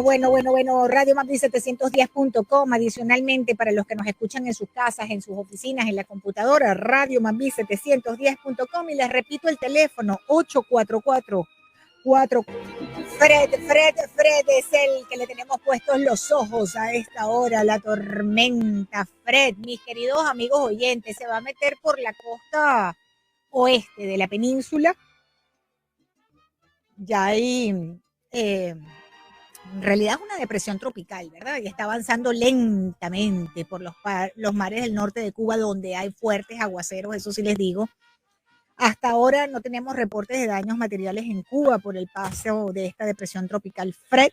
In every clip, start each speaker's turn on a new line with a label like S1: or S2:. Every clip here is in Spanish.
S1: Bueno, Radio Mapdi 710.com. Adicionalmente, para los que nos escuchan en sus casas, en sus oficinas, en la computadora, Radio Mapdi 710.com. Y les repito el teléfono, 844 Fred es el que le tenemos puestos los ojos a esta hora, la tormenta. Fred, mis queridos amigos oyentes, se va a meter por la costa oeste de la península. Ya hay, en realidad es una depresión tropical, ¿verdad? Y está avanzando lentamente por los mares del norte de Cuba, donde hay fuertes aguaceros, eso sí les digo. Hasta ahora no tenemos reportes de daños materiales en Cuba por el paso de esta depresión tropical Fred,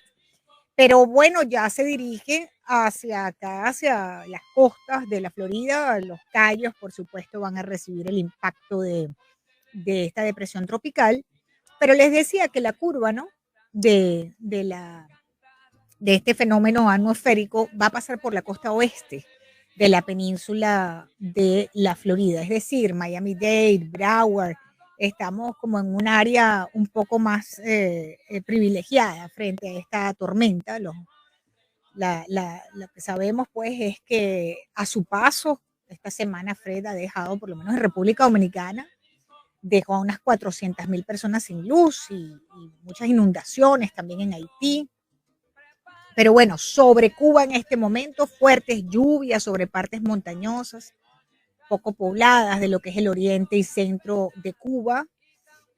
S1: pero bueno, ya se dirige hacia acá, hacia las costas de la Florida. Los Cayos, por supuesto, van a recibir el impacto de esta depresión tropical, pero les decía que la curva, ¿no?, de este fenómeno atmosférico va a pasar por la costa oeste de la península de la Florida, es decir, Miami-Dade, Broward. Estamos como en un área un poco más privilegiada frente a esta tormenta. Lo que sabemos pues es que a su paso esta semana Fred ha dejado, por lo menos en República Dominicana, dejó a unas 400,000 personas sin luz y muchas inundaciones también en Haití. Pero bueno, sobre Cuba en este momento, fuertes lluvias sobre partes montañosas, poco pobladas de lo que es el oriente y centro de Cuba.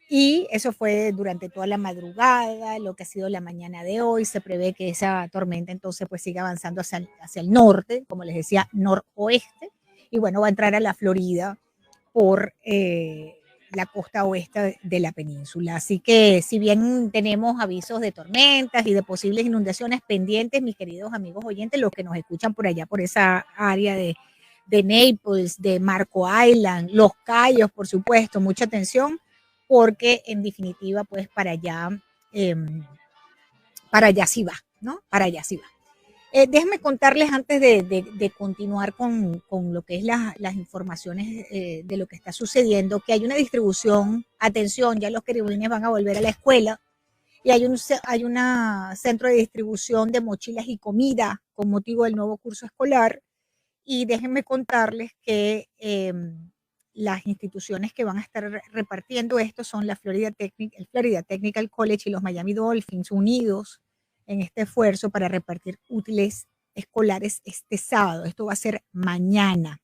S1: Y eso fue durante toda la madrugada, lo que ha sido la mañana de hoy. Se prevé que esa tormenta entonces pues siga avanzando hacia el norte, como les decía, noroeste. Y bueno, va a entrar a la Florida por la costa oeste de la península. Así que si bien tenemos avisos de tormentas y de posibles inundaciones pendientes, mis queridos amigos oyentes, los que nos escuchan por allá, por esa área de Naples, de Marco Island, Los Cayos, por supuesto, mucha atención, porque en definitiva, pues para allá sí va, ¿no? Para allá sí va. Déjenme contarles antes de continuar con lo que es las informaciones de lo que está sucediendo, que hay una distribución, atención, ya los querubines van a volver a la escuela, y hay un centro de distribución de mochilas y comida con motivo del nuevo curso escolar. Y déjenme contarles que las instituciones que van a estar repartiendo esto son el Florida Technical College y los Miami Dolphins, unidos en este esfuerzo para repartir útiles escolares este sábado. Esto va a ser mañana.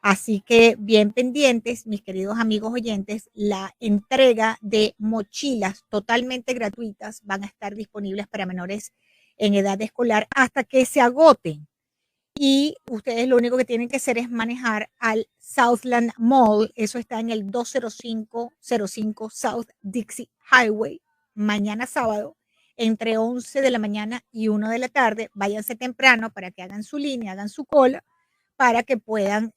S1: Así que bien pendientes, mis queridos amigos oyentes, la entrega de mochilas totalmente gratuitas van a estar disponibles para menores en edad escolar hasta que se agoten. Y ustedes lo único que tienen que hacer es manejar al Southland Mall. Eso está en el 20505 South Dixie Highway, mañana sábado, entre 11 de la mañana y 1 de la tarde. Váyanse temprano para que hagan su línea, hagan su cola, para que puedan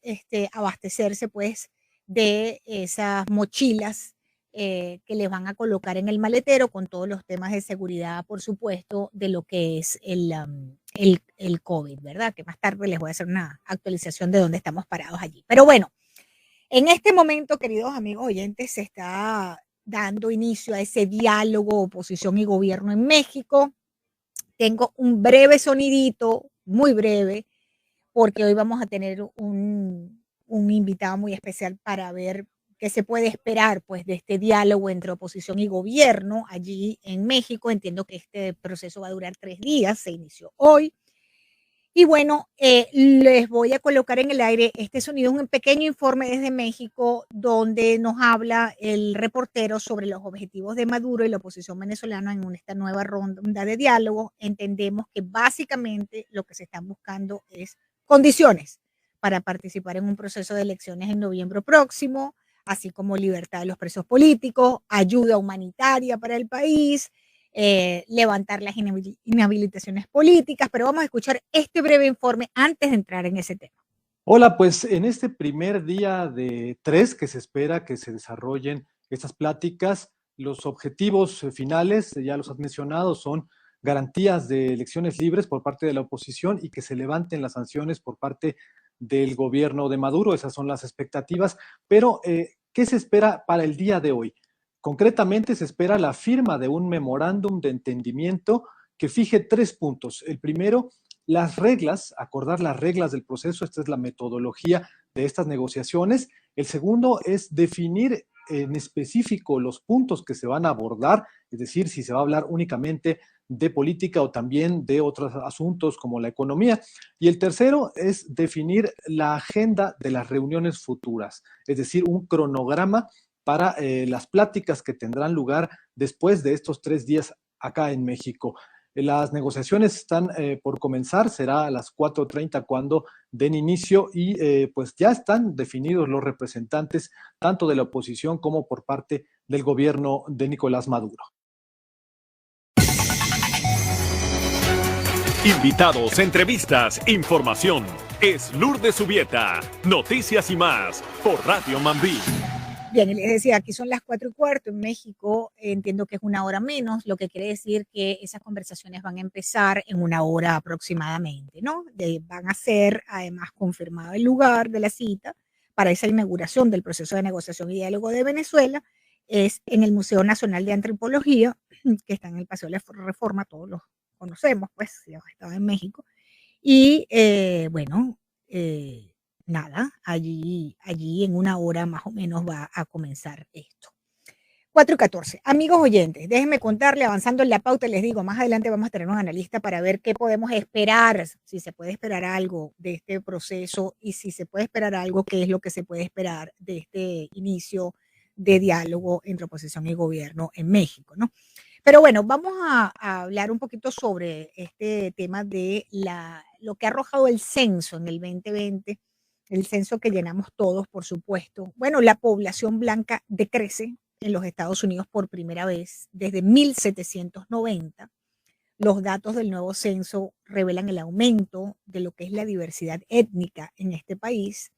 S1: abastecerse pues de esas mochilas que les van a colocar en el maletero, con todos los temas de seguridad, por supuesto, de lo que es el COVID, ¿verdad? Que más tarde les voy a hacer una actualización de dónde estamos parados allí. Pero bueno, en este momento, queridos amigos oyentes, se está dando inicio a ese diálogo oposición y gobierno en México. Tengo un breve sonidito, muy breve, porque hoy vamos a tener un invitado muy especial para ver qué se puede esperar pues de este diálogo entre oposición y gobierno allí en México. Entiendo que este proceso va a durar 3 días, se inició hoy. Y bueno, les voy a colocar en el aire este sonido, un pequeño informe desde México, donde nos habla el reportero sobre los objetivos de Maduro y la oposición venezolana en esta nueva ronda de diálogo. Entendemos que básicamente lo que se están buscando es condiciones para participar en un proceso de elecciones en noviembre próximo, así como libertad de los presos políticos, ayuda humanitaria para el país, levantar las inhabilitaciones políticas. Pero vamos a escuchar este breve informe antes de entrar en ese tema.
S2: Hola, pues en este primer día de 3 que se espera que se desarrollen estas pláticas, los objetivos finales, ya los has mencionado, son garantías de elecciones libres por parte de la oposición y que se levanten las sanciones por parte del gobierno de Maduro. Esas son las expectativas. Pero, ¿qué se espera para el día de hoy? Concretamente, se espera la firma de un memorándum de entendimiento que fije 3 puntos. El primero, las reglas, acordar las reglas del proceso, esta es la metodología de estas negociaciones. El segundo es definir en específico los puntos que se van a abordar, es decir, si se va a hablar únicamente de política o también de otros asuntos como la economía. Y el tercero es definir la agenda de las reuniones futuras, es decir, un cronograma para las pláticas que tendrán lugar después de estos 3 días acá en México. Las negociaciones están por comenzar, será a las 4:30 cuando den inicio y pues ya están definidos los representantes tanto de la oposición como por parte del gobierno de Nicolás Maduro.
S3: Invitados, entrevistas, información. Es Lourdes Subieta. Noticias y más por Radio Mambí.
S1: Bien, les decía, aquí son las 4:15 en México, entiendo que es una hora menos, lo que quiere decir que esas conversaciones van a empezar en una hora aproximadamente, ¿no? Van a ser además confirmado el lugar de la cita para esa inauguración del proceso de negociación y diálogo de Venezuela, es en el Museo Nacional de Antropología, que está en el Paseo de la Reforma, todos los conocemos, pues, si has estado en México, y bueno, nada, allí en una hora más o menos va a comenzar esto. 4:14. Amigos oyentes, déjenme contarle, avanzando en la pauta, les digo, más adelante vamos a tener un analista para ver qué podemos esperar, si se puede esperar algo de este proceso y si se puede esperar algo, qué es lo que se puede esperar de este inicio de diálogo entre oposición y gobierno en México, ¿no? Pero bueno, vamos a hablar un poquito sobre este tema de lo que ha arrojado el censo en el 2020, el censo que llenamos todos, por supuesto. Bueno, la población blanca decrece en los Estados Unidos por primera vez desde 1790. Los datos del nuevo censo revelan el aumento de lo que es la diversidad étnica en este país.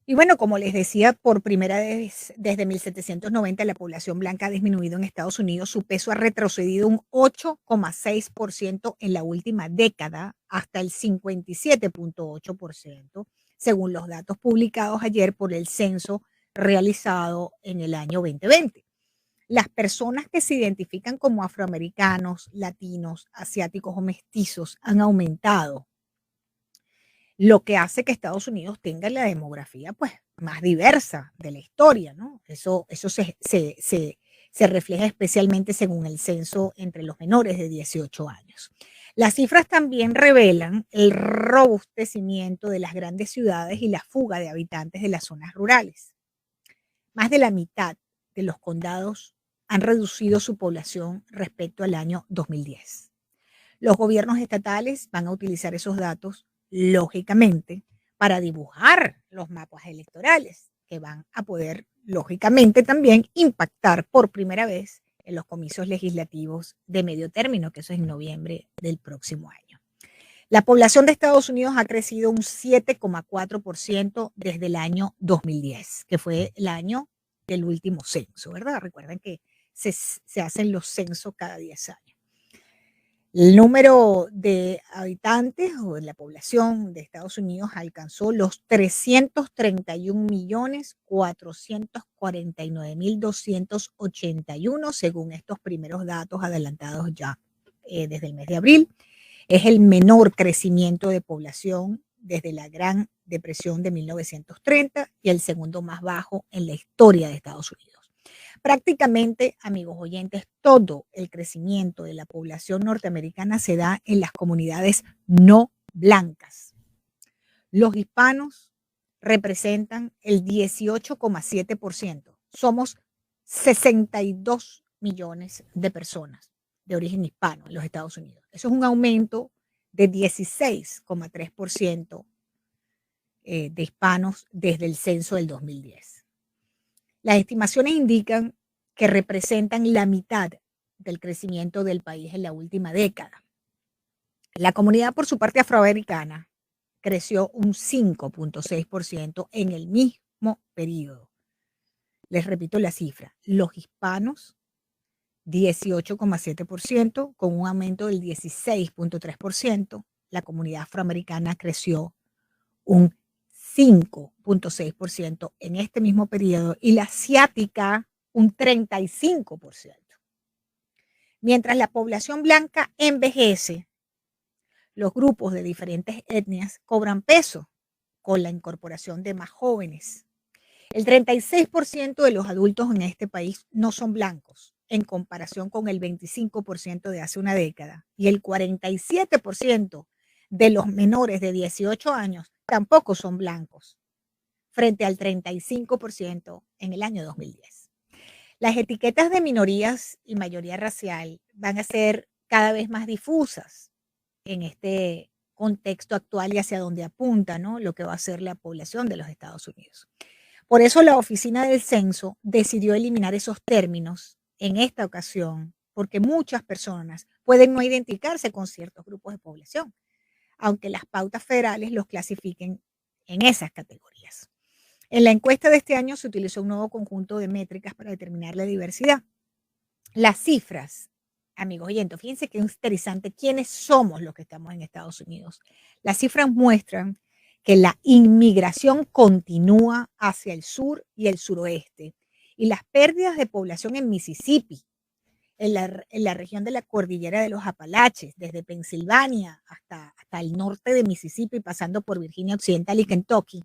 S1: Y bueno, como les decía, por primera vez desde 1790 la población blanca ha disminuido en Estados Unidos, su peso ha retrocedido un 8,6% en la última década hasta el 57,8%, según los datos publicados ayer por el censo realizado en el año 2020. Las personas que se identifican como afroamericanos, latinos, asiáticos o mestizos han aumentado, lo que hace que Estados Unidos tenga la demografía pues, más diversa de la historia, ¿no? Eso se refleja especialmente según el censo entre los menores de 18 años. Las cifras también revelan el robustecimiento de las grandes ciudades y la fuga de habitantes de las zonas rurales. Más de la mitad de los condados han reducido su población respecto al año 2010. Los gobiernos estatales van a utilizar esos datos lógicamente, para dibujar los mapas electorales que van a poder, lógicamente, también impactar por primera vez en los comicios legislativos de medio término, que eso es en noviembre del próximo año. La población de Estados Unidos ha crecido un 7,4% desde el año 2010, que fue el año del último censo, ¿verdad? Recuerden que se hacen los censos cada 10 años. El número de habitantes o de la población de Estados Unidos alcanzó los 331.449.281 según estos primeros datos adelantados ya desde el mes de abril. Es el menor crecimiento de población desde la Gran Depresión de 1930 y el segundo más bajo en la historia de Estados Unidos. Prácticamente, amigos oyentes, todo el crecimiento de la población norteamericana se da en las comunidades no blancas. Los hispanos representan el 18,7%. Somos 62 millones de personas de origen hispano en los Estados Unidos. Eso es un aumento de 16,3% de hispanos desde el censo del 2010. Las estimaciones indican que representan la mitad del crecimiento del país en la última década. La comunidad, por su parte afroamericana, creció un 5,6% en el mismo periodo. Les repito la cifra. Los hispanos, 18,7%, con un aumento del 16,3%. La comunidad afroamericana creció un 5,6% en este mismo periodo y la asiática un 35%. Mientras la población blanca envejece, los grupos de diferentes etnias cobran peso con la incorporación de más jóvenes. El 36% de los adultos en este país no son blancos, en comparación con el 25% de hace una década. Y el 47% de los menores de 18 años tampoco son blancos, frente al 35% en el año 2010. Las etiquetas de minorías y mayoría racial van a ser cada vez más difusas en este contexto actual y hacia donde apunta, ¿no?, lo que va a ser la población de los Estados Unidos. Por eso la Oficina del Censo decidió eliminar esos términos en esta ocasión, porque muchas personas pueden no identificarse con ciertos grupos de población, aunque las pautas federales los clasifiquen en esas categorías. En la encuesta de este año se utilizó un nuevo conjunto de métricas para determinar la diversidad. Las cifras, amigos oyentes, fíjense que es interesante quiénes somos los que estamos en Estados Unidos. Las cifras muestran que la inmigración continúa hacia el sur y el suroeste, y las pérdidas de población en Mississippi, en la región de la cordillera de los Apalaches, desde Pensilvania hasta el norte de Mississippi, pasando por Virginia Occidental y Kentucky.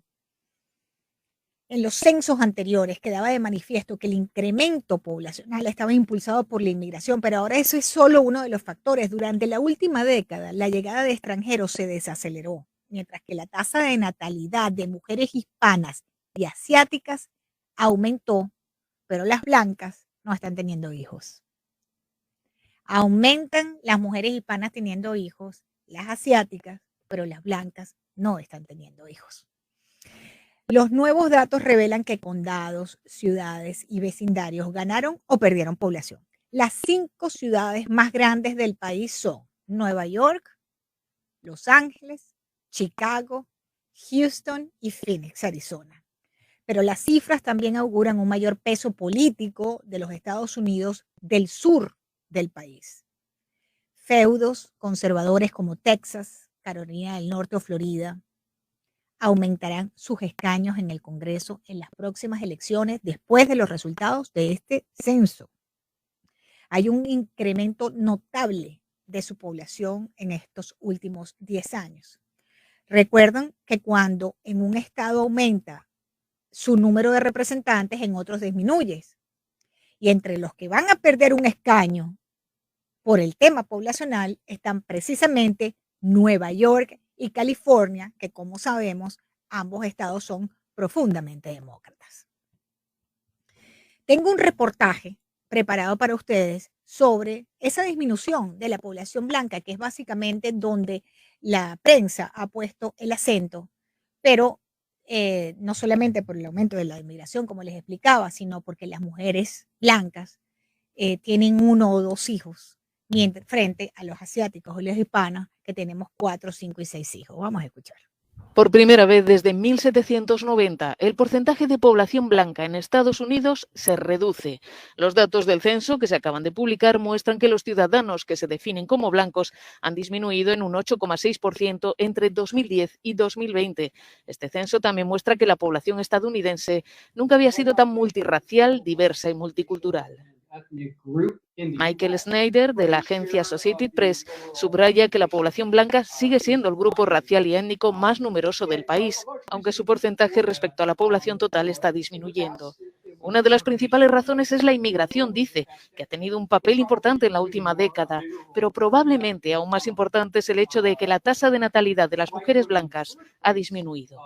S1: En los censos anteriores quedaba de manifiesto que el incremento poblacional estaba impulsado por la inmigración, pero ahora eso es solo uno de los factores. Durante la última década, la llegada de extranjeros se desaceleró, mientras que la tasa de natalidad de mujeres hispanas y asiáticas aumentó, pero las blancas no están teniendo hijos. Aumentan las mujeres hispanas teniendo hijos, las asiáticas, pero las blancas no están teniendo hijos. Los nuevos datos revelan que condados, ciudades y vecindarios ganaron o perdieron población. Las 5 ciudades más grandes del país son Nueva York, Los Ángeles, Chicago, Houston y Phoenix, Arizona. Pero las cifras también auguran un mayor peso político de los Estados Unidos del sur del país. Feudos conservadores como Texas, Carolina del Norte o Florida aumentarán sus escaños en el Congreso en las próximas elecciones después de los resultados de este censo. Hay un incremento notable de su población en estos últimos 10 años. Recuerdan que cuando en un estado aumenta su número de representantes, en otros disminuye. Y entre los que van a perder un escaño por el tema poblacional están precisamente Nueva York y California, que como sabemos, ambos estados son profundamente demócratas. Tengo un reportaje preparado para ustedes sobre esa disminución de la población blanca, que es básicamente donde la prensa ha puesto el acento, pero no solamente por el aumento de la inmigración, como les explicaba, sino porque las mujeres blancas tienen 1 o 2 hijos, frente a los asiáticos o los hispanos, que tenemos 4, 5 y 6 hijos. Vamos a escuchar.
S4: Por primera vez desde 1790, el porcentaje de población blanca en Estados Unidos se reduce. Los datos del censo que se acaban de publicar muestran que los ciudadanos que se definen como blancos han disminuido en un 8,6% entre 2010 y 2020. Este censo también muestra que la población estadounidense nunca había sido tan multirracial, diversa y multicultural. Michael Snyder, de la agencia Associated Press, subraya que la población blanca sigue siendo el grupo racial y étnico más numeroso del país, aunque su porcentaje respecto a la población total está disminuyendo. Una de las principales razones es la inmigración, dice, que ha tenido un papel importante en la última década, pero probablemente aún más importante es el hecho de que la tasa de natalidad de las mujeres blancas ha disminuido.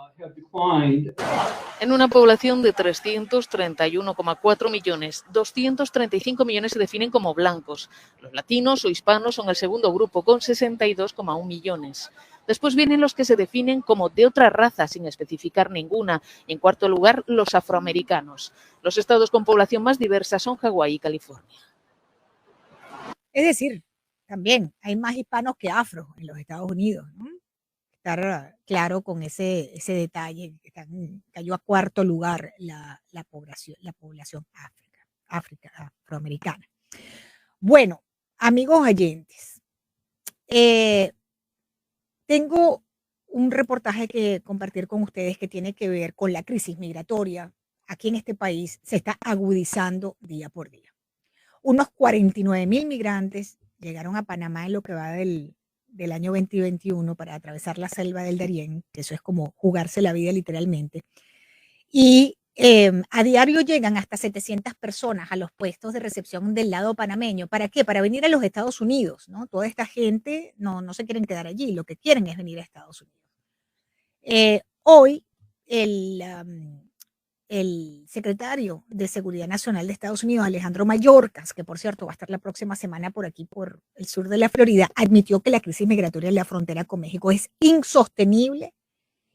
S4: En una población de 331,4 millones, 235 millones se definen como blancos. Los latinos o hispanos son el segundo grupo, con 62,1 millones. Después vienen los que se definen como de otra raza, sin especificar ninguna. Y en cuarto lugar, los afroamericanos. Los estados con población más diversa son Hawái y California.
S1: Es decir, también hay más hispanos que afros en los Estados Unidos, ¿no? Estar claro con ese detalle. Cayó a cuarto lugar la población afroamericana. Bueno, amigos oyentes, tengo un reportaje que compartir con ustedes que tiene que ver con la crisis migratoria. Aquí en este país se está agudizando día por día. Unos 49.000 migrantes llegaron a Panamá en lo que va del año 2021 para atravesar la selva del Darién, que eso es como jugarse la vida literalmente. Y a diario llegan hasta 700 personas a los puestos de recepción del lado panameño. ¿Para qué? Para venir a los Estados Unidos, ¿no? Toda esta gente no se quieren quedar allí, lo que quieren es venir a Estados Unidos. Hoy el secretario de Seguridad Nacional de Estados Unidos, Alejandro Mayorkas, que por cierto va a estar la próxima semana por aquí, por el sur de la Florida, admitió que la crisis migratoria en la frontera con México es insostenible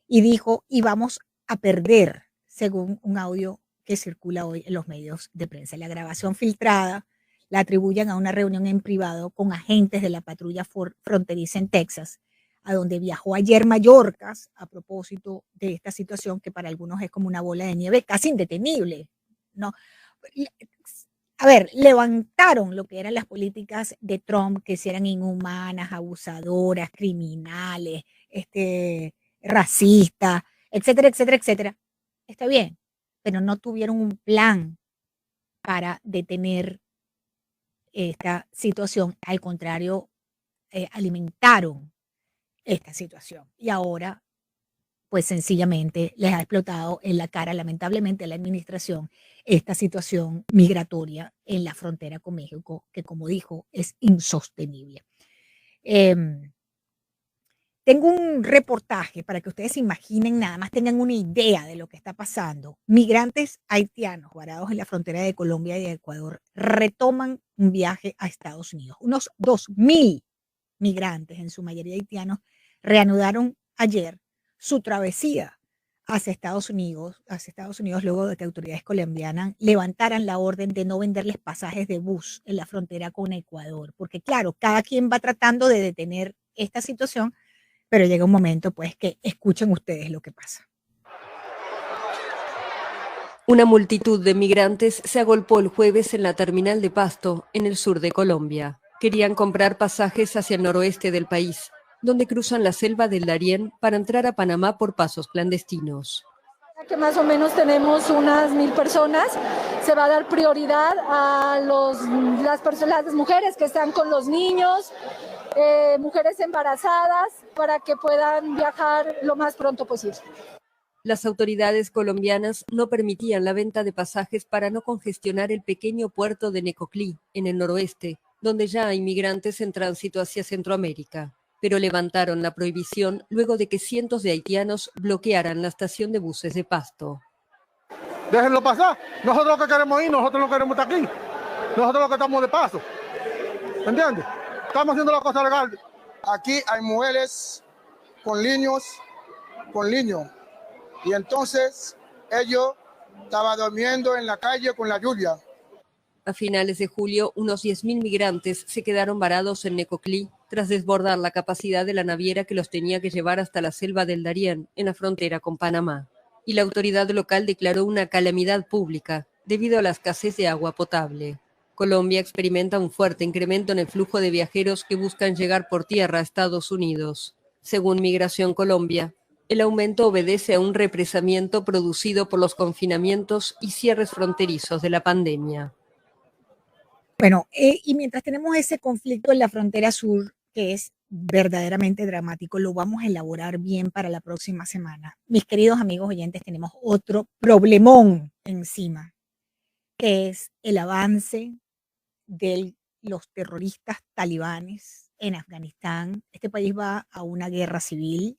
S1: y dijo, y vamos a perder, según un audio que circula hoy en los medios de prensa. La grabación filtrada la atribuyen a una reunión en privado con agentes de la patrulla fronteriza en Texas, a donde viajó ayer Mayorkas a propósito de esta situación que para algunos es como una bola de nieve casi indetenible, ¿no? A ver, levantaron lo que eran las políticas de Trump, que si eran inhumanas, abusadoras, criminales, racistas, etcétera, etcétera, etcétera. Está bien, pero no tuvieron un plan para detener esta situación. Al contrario, alimentaron esta situación. Y ahora, pues sencillamente les ha explotado en la cara, lamentablemente, a la administración esta situación migratoria en la frontera con México, que como dijo, es insostenible. Tengo un reportaje para que ustedes se imaginen, nada más tengan una idea de lo que está pasando. Migrantes haitianos varados en la frontera de Colombia y de Ecuador retoman un viaje a Estados Unidos. Unos 2.000 migrantes, en su mayoría haitianos, reanudaron ayer su travesía hacia Estados Unidos luego de que autoridades colombianas levantaran la orden de no venderles pasajes de bus en la frontera con Ecuador, porque claro, cada quien va tratando de detener esta situación, pero llega un momento pues que escuchen ustedes lo que pasa.
S5: Una multitud de migrantes se agolpó el jueves en la terminal de Pasto, en el sur de Colombia. Querían comprar pasajes hacia el noroeste del país, donde cruzan la selva del Darién para entrar a Panamá por pasos clandestinos.
S6: Que más o menos tenemos unas 1.000 personas, se va a dar prioridad a las mujeres que están con los niños, mujeres embarazadas, para que puedan viajar lo más pronto posible.
S5: Las autoridades colombianas no permitían la venta de pasajes para no congestionar el pequeño puerto de Necoclí, en el noroeste, donde ya hay migrantes en tránsito hacia Centroamérica, pero levantaron la prohibición luego de que cientos de haitianos bloquearan la estación de buses de Pasto.
S7: Déjenlo pasar. Nosotros lo que queremos ir, nosotros no queremos estar aquí. Nosotros lo que estamos de paso. ¿Entiendes? Estamos haciendo la cosa legal.
S8: Aquí hay mujeres con niños. Y entonces ellos estaban durmiendo en la calle con la lluvia.
S5: A finales de julio, unos 10.000 migrantes se quedaron varados en Necoclí tras desbordar la capacidad de la naviera que los tenía que llevar hasta la selva del Darién, en la frontera con Panamá. Y la autoridad local declaró una calamidad pública debido a la escasez de agua potable. Colombia experimenta un fuerte incremento en el flujo de viajeros que buscan llegar por tierra a Estados Unidos. Según Migración Colombia, el aumento obedece a un represamiento producido por los confinamientos y cierres fronterizos de la pandemia.
S1: Bueno, y mientras tenemos ese conflicto en la frontera sur, que es verdaderamente dramático, lo vamos a elaborar bien para la próxima semana. Mis queridos amigos oyentes, tenemos otro problemón encima, que es el avance de los terroristas talibanes en Afganistán. Este país va a una guerra civil.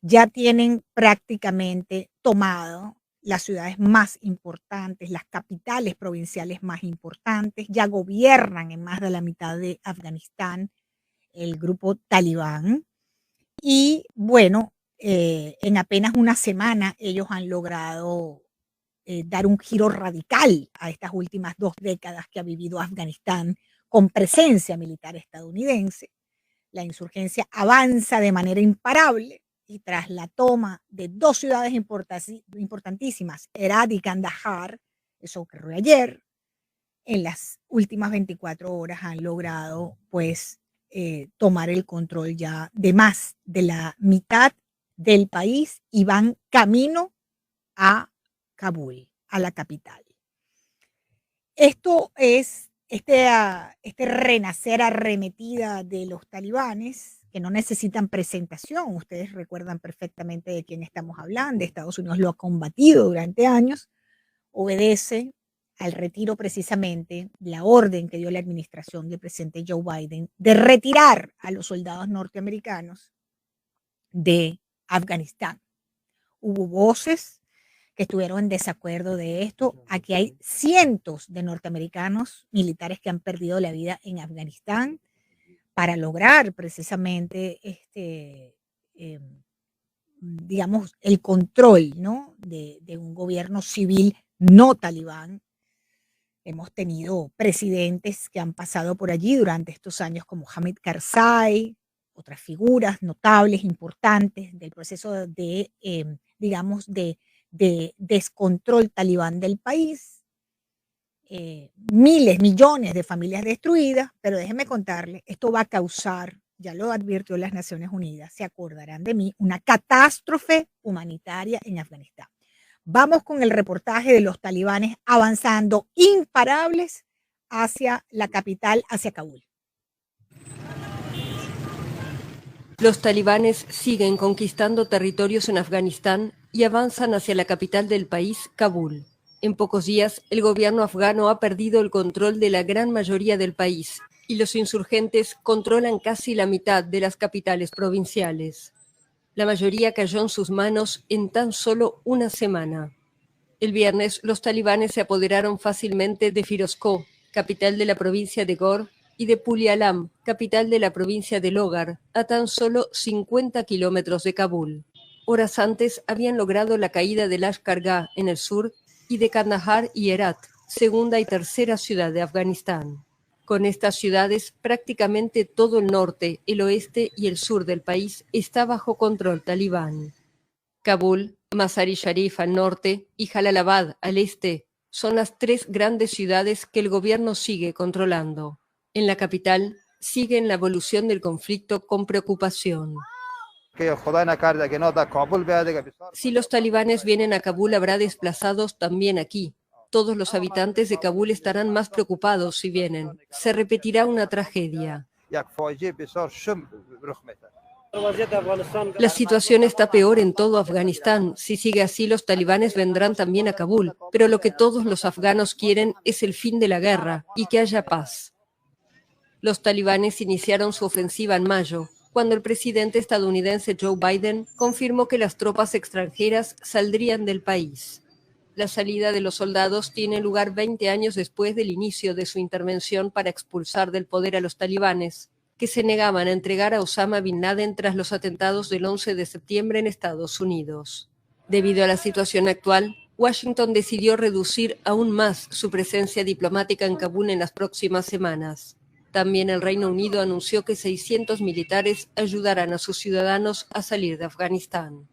S1: Ya tienen prácticamente tomado las ciudades más importantes, las capitales provinciales más importantes, ya gobiernan en más de la mitad de Afganistán el grupo talibán. Y bueno, en apenas una semana ellos han logrado dar un giro radical a estas últimas 2 décadas que ha vivido Afganistán con presencia militar estadounidense. La insurgencia avanza de manera imparable. Y tras la toma de 2 ciudades importantísimas, Herat y Kandahar, eso ocurrió ayer, en las últimas 24 horas han logrado pues tomar el control ya de más de la mitad del país y van camino a Kabul, a la capital. Esto es este renacer arremetida de los talibanes, que no necesitan presentación, ustedes recuerdan perfectamente de quién estamos hablando, Estados Unidos lo ha combatido durante años, obedece al retiro precisamente, la orden que dio la administración del presidente Joe Biden de retirar a los soldados norteamericanos de Afganistán. Hubo voces que estuvieron en desacuerdo de esto. Aquí hay cientos de norteamericanos militares que han perdido la vida en Afganistán para lograr precisamente digamos, el control, ¿no? de un gobierno civil no talibán. Hemos tenido presidentes que han pasado por allí durante estos años, como Hamid Karzai, otras figuras notables, importantes del proceso de, digamos, de descontrol talibán del país. Miles, millones de familias destruidas, pero déjenme contarle, esto va a causar, ya lo advirtió las Naciones Unidas, se acordarán de mí, una catástrofe humanitaria en Afganistán. Vamos con el reportaje de los talibanes avanzando imparables hacia la capital, hacia Kabul.
S5: Los talibanes siguen conquistando territorios en Afganistán y avanzan hacia la capital del país, Kabul. En pocos días, el gobierno afgano ha perdido el control de la gran mayoría del país y los insurgentes controlan casi la mitad de las capitales provinciales. La mayoría cayó en sus manos en tan solo una semana. El viernes, los talibanes se apoderaron fácilmente de Firozkoh, capital de la provincia de Ghor, y de Puli-Alam, capital de la provincia de Logar, a tan solo 50 kilómetros de Kabul. Horas antes habían logrado la caída de Lashkar-Gah en el sur y de Kandahar y Herat, segunda y tercera ciudad de Afganistán. Con estas ciudades, prácticamente todo el norte, el oeste y el sur del país está bajo control talibán. Kabul, Mazar-i-Sharif al norte y Jalalabad al este son las tres grandes ciudades que el gobierno sigue controlando. En la capital, siguen la evolución del conflicto con preocupación. Si los talibanes vienen a Kabul, habrá desplazados también aquí. Todos los habitantes de Kabul estarán más preocupados si vienen. Se repetirá una tragedia. La situación está peor en todo Afganistán. Si sigue así, los talibanes vendrán también a Kabul. Pero lo que todos los afganos quieren es el fin de la guerra y que haya paz. Los talibanes iniciaron su ofensiva en mayo, cuando el presidente estadounidense Joe Biden confirmó que las tropas extranjeras saldrían del país. La salida de los soldados tiene lugar 20 años después del inicio de su intervención para expulsar del poder a los talibanes, que se negaban a entregar a Osama Bin Laden tras los atentados del 11 de septiembre en Estados Unidos. Debido a la situación actual, Washington decidió reducir aún más su presencia diplomática en Kabul en las próximas semanas. También el Reino Unido anunció que 600 militares ayudarán a sus ciudadanos a salir de Afganistán.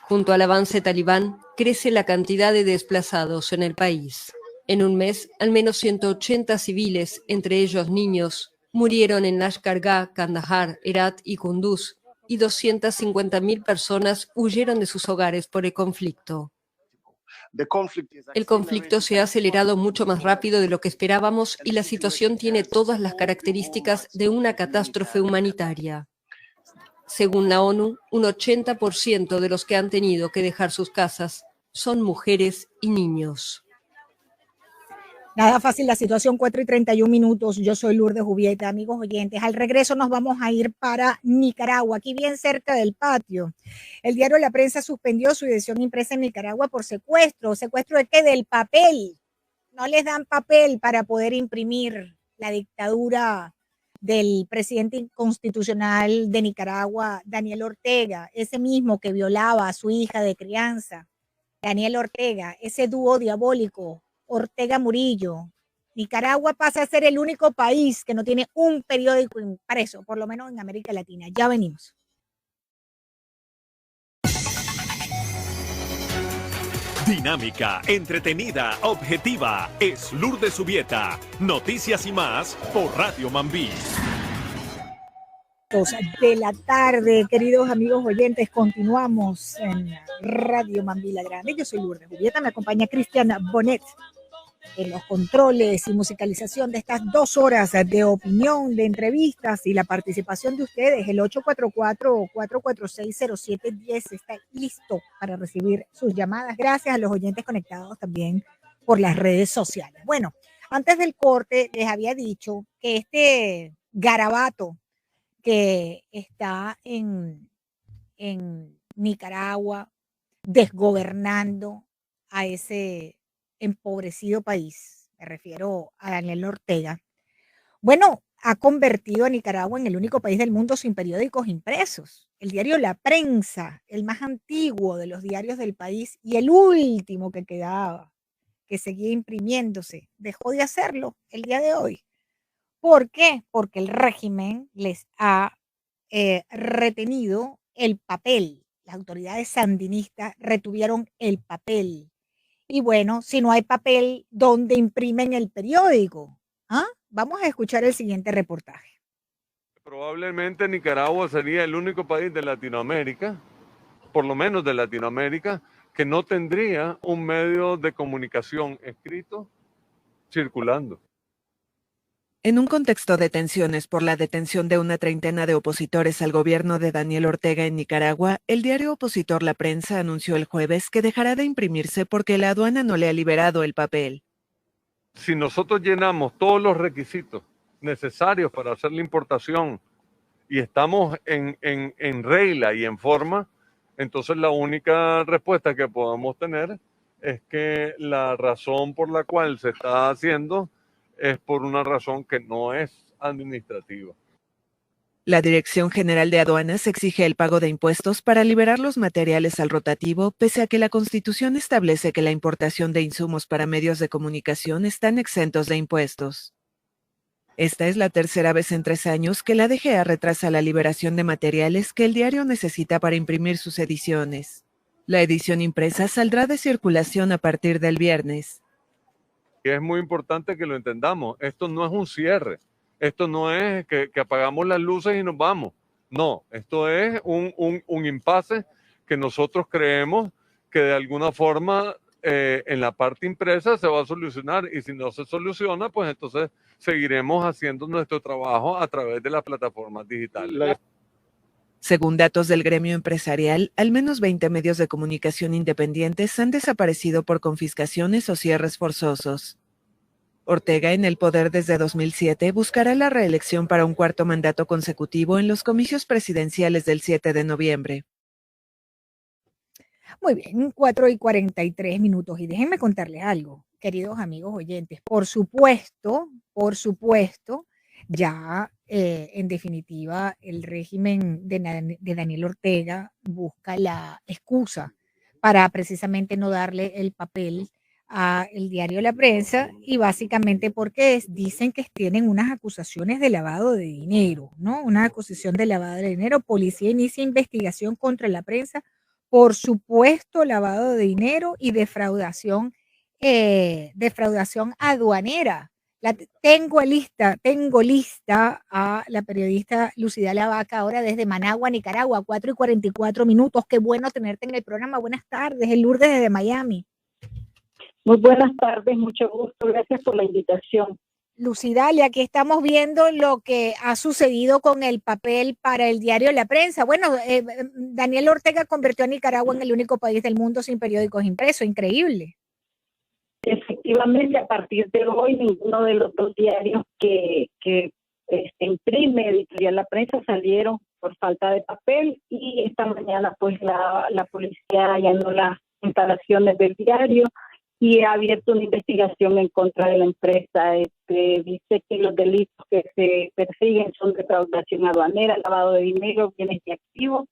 S5: Junto al avance talibán, crece la cantidad de desplazados en el país. En un mes, al menos 180 civiles, entre ellos niños, murieron en Lashkar-Gah, Kandahar, Herat y Kunduz, y 250.000 personas huyeron de sus hogares por el conflicto. El conflicto se ha acelerado mucho más rápido de lo que esperábamos y la situación tiene todas las características de una catástrofe humanitaria. Según la ONU, un 80% de los que han tenido que dejar sus casas son mujeres y niños.
S1: Nada fácil la situación, 4:31. Yo soy Lourdes Jubieta, amigos oyentes. Al regreso nos vamos a ir para Nicaragua, aquí bien cerca del patio. El diario La Prensa suspendió su edición impresa en Nicaragua por secuestro. ¿Secuestro de qué? Del papel. No les dan papel para poder imprimir. La dictadura del presidente inconstitucional de Nicaragua, Daniel Ortega, ese mismo que violaba a su hija de crianza. Daniel Ortega, ese dúo diabólico, Ortega Murillo. Nicaragua pasa a ser el único país que no tiene un periódico impreso, por lo menos en América Latina. Ya venimos.
S3: Dinámica, entretenida, objetiva. Es Lourdes Subieta. Noticias y más por Radio Mambí.
S1: De la tarde, queridos amigos oyentes, continuamos en Radio Mambí La Grande. Yo soy Lourdes Jubieta, me acompaña Cristian Bonet. en los controles y musicalización de estas 2 horas de opinión, de entrevistas y la participación de ustedes. El 844-446-0710 está listo para recibir sus llamadas. Gracias a los oyentes conectados también por las redes sociales. Bueno, antes del corte les había dicho que este garabato que está en Nicaragua desgobernando a ese empobrecido país, me refiero a Daniel Ortega, bueno, ha convertido a Nicaragua en el único país del mundo sin periódicos impresos. El diario La Prensa, el más antiguo de los diarios del país y el último que quedaba, que seguía imprimiéndose, dejó de hacerlo el día de hoy. ¿Por qué? Porque el régimen les ha retenido el papel. Las autoridades sandinistas retuvieron el papel. Y bueno, si no hay papel, ¿dónde imprimen el periódico? ¿Ah? Vamos a escuchar el siguiente reportaje.
S9: Probablemente Nicaragua sería el único país de Latinoamérica, por lo menos de Latinoamérica, que no tendría un medio de comunicación escrito circulando.
S10: En un contexto de tensiones por la detención de una treintena de opositores al gobierno de Daniel Ortega en Nicaragua, el diario opositor La Prensa anunció el jueves que dejará de imprimirse porque la aduana no le ha liberado el papel.
S9: Si nosotros llenamos todos los requisitos necesarios para hacer la importación y estamos en regla y en forma, entonces la única respuesta que podamos tener es que la razón por la cual se está haciendo es por una razón que no es administrativa.
S10: La Dirección General de Aduanas exige el pago de impuestos para liberar los materiales al rotativo, pese a que la Constitución establece que la importación de insumos para medios de comunicación están exentos de impuestos. Esta es la tercera vez en 3 años que la DGA retrasa la liberación de materiales que el diario necesita para imprimir sus ediciones. La edición impresa saldrá de circulación a partir del viernes.
S9: Es muy importante que lo entendamos. Esto no es un cierre. Esto no es que apagamos las luces y nos vamos. No, esto es un impasse que nosotros creemos que de alguna forma en la parte impresa se va a solucionar, y si no se soluciona, pues entonces seguiremos haciendo nuestro trabajo a través de las plataformas digitales.
S10: Según datos del gremio empresarial, al menos 20 medios de comunicación independientes han desaparecido por confiscaciones o cierres forzosos. Ortega, en el poder desde 2007, buscará la reelección para un 4º mandato consecutivo en los comicios presidenciales del 7 de noviembre.
S1: Muy bien, 4:43. Y déjenme contarles algo, queridos amigos oyentes. Por supuesto, ya en definitiva el régimen de Daniel Ortega busca la excusa para precisamente no darle el papel a el diario La Prensa, y básicamente porque dicen que tienen unas acusaciones de lavado de dinero, ¿no? Una acusación de lavado de dinero. Policía inicia investigación contra La Prensa por supuesto lavado de dinero y defraudación aduanera. Tengo lista a la periodista Lucida Vaca ahora desde Managua, Nicaragua, 4:44. Qué bueno tenerte en el programa. Buenas tardes, el Lourdes desde Miami.
S11: Muy buenas tardes, mucho gusto, gracias por la invitación.
S1: Lucidalia, aquí estamos viendo lo que ha sucedido con el papel para el diario La Prensa. Bueno, Daniel Ortega convirtió a Nicaragua en el único país del mundo sin periódicos impresos, increíble.
S11: Efectivamente, a partir de hoy, ninguno de los 2 diarios que imprime Editorial La Prensa salieron por falta de papel, y esta mañana pues la policía allanó las instalaciones del diario y ha abierto una investigación en contra de la empresa. Dice que los delitos que se persiguen son defraudación aduanera, lavado de dinero, bienes y activos,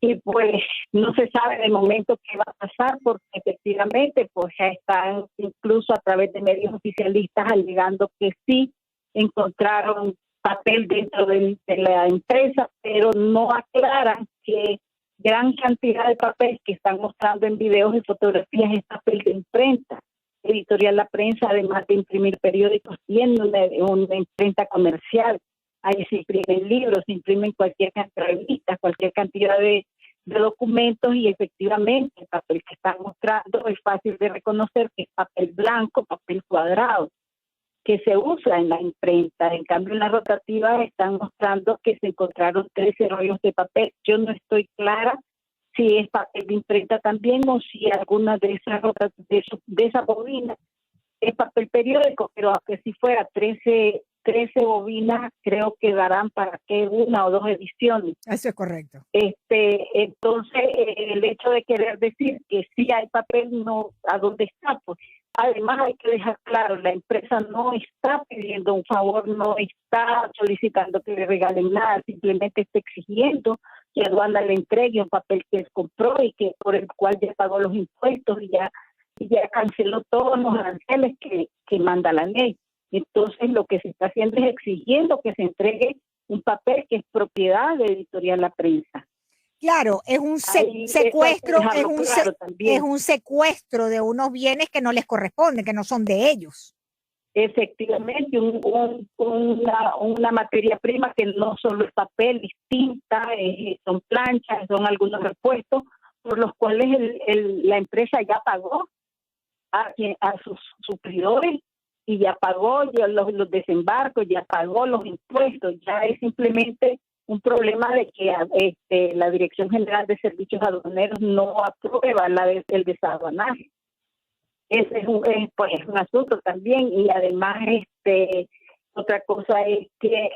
S11: y pues no se sabe de momento qué va a pasar, porque efectivamente pues ya están incluso a través de medios oficialistas alegando que sí encontraron papel dentro de la empresa, pero no aclaran que gran cantidad de papel que están mostrando en videos y fotografías es papel de imprenta. Editorial La Prensa, además de imprimir periódicos, tiene una imprenta comercial. Ahí se imprimen libros, se imprimen cualquier cantidad de revistas, cualquier cantidad de documentos y efectivamente el papel que están mostrando es fácil de reconocer que es papel blanco, papel cuadrado, que se usa en la imprenta. En cambio, en la rotativa están mostrando que se encontraron 13 rollos de papel. Yo no estoy clara si es papel de imprenta también o si alguna de esas de esa bobina es papel periódico, pero aunque si fuera 13 bobinas, creo que darán para que 1 o 2 ediciones.
S1: Eso es correcto.
S11: Entonces, el hecho de querer decir que sí hay papel, no, ¿a dónde está? Pues además hay que dejar claro, la empresa no está pidiendo un favor, no está solicitando que le regalen nada, simplemente está exigiendo que aduana le entregue un papel que él compró y que por el cual ya pagó los impuestos y ya canceló todos los aranceles que manda la ley. Entonces lo que se está haciendo es exigiendo que se entregue un papel que es propiedad de Editorial La Prensa.
S1: Claro, es un secuestro, es un secuestro de unos bienes que no les corresponden, que no son de ellos.
S11: Efectivamente, una materia prima que no solo es papel, distinta, son planchas, son algunos repuestos, por los cuales la empresa ya pagó a sus suplidores y ya pagó ya los desembarcos, ya pagó los impuestos, ya es simplemente un problema de que la Dirección General de Servicios Aduaneros no aprueba el desaduanaje. Ese es un asunto también, y además otra cosa es que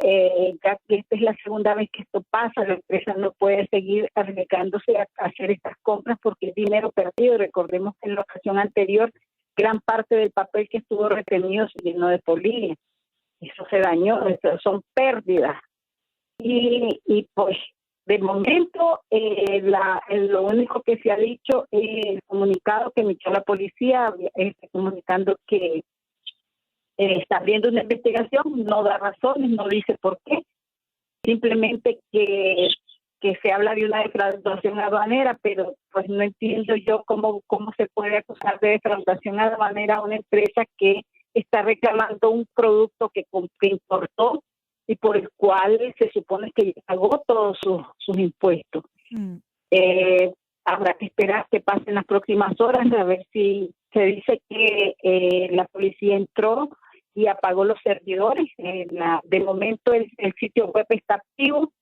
S11: ya que esta es la segunda vez que esto pasa, la empresa no puede seguir arriesgándose a hacer estas compras porque es dinero perdido. Recordemos que en la ocasión anterior gran parte del papel que estuvo retenido se llenó de polilla. Eso se dañó, eso son pérdidas. Y pues de momento lo único que se ha dicho es el comunicado que emitió la policía comunicando que está abriendo una investigación, no da razones, no dice por qué, simplemente que se habla de una defraudación aduanera, pero pues no entiendo yo cómo se puede acusar de defraudación aduanera a una empresa que está reclamando un producto que importó y por el cual se supone que pagó todos sus impuestos. Habrá que esperar que pasen las próximas horas a ver si se dice que la policía entró y apagó los servidores. De momento el sitio web está activo,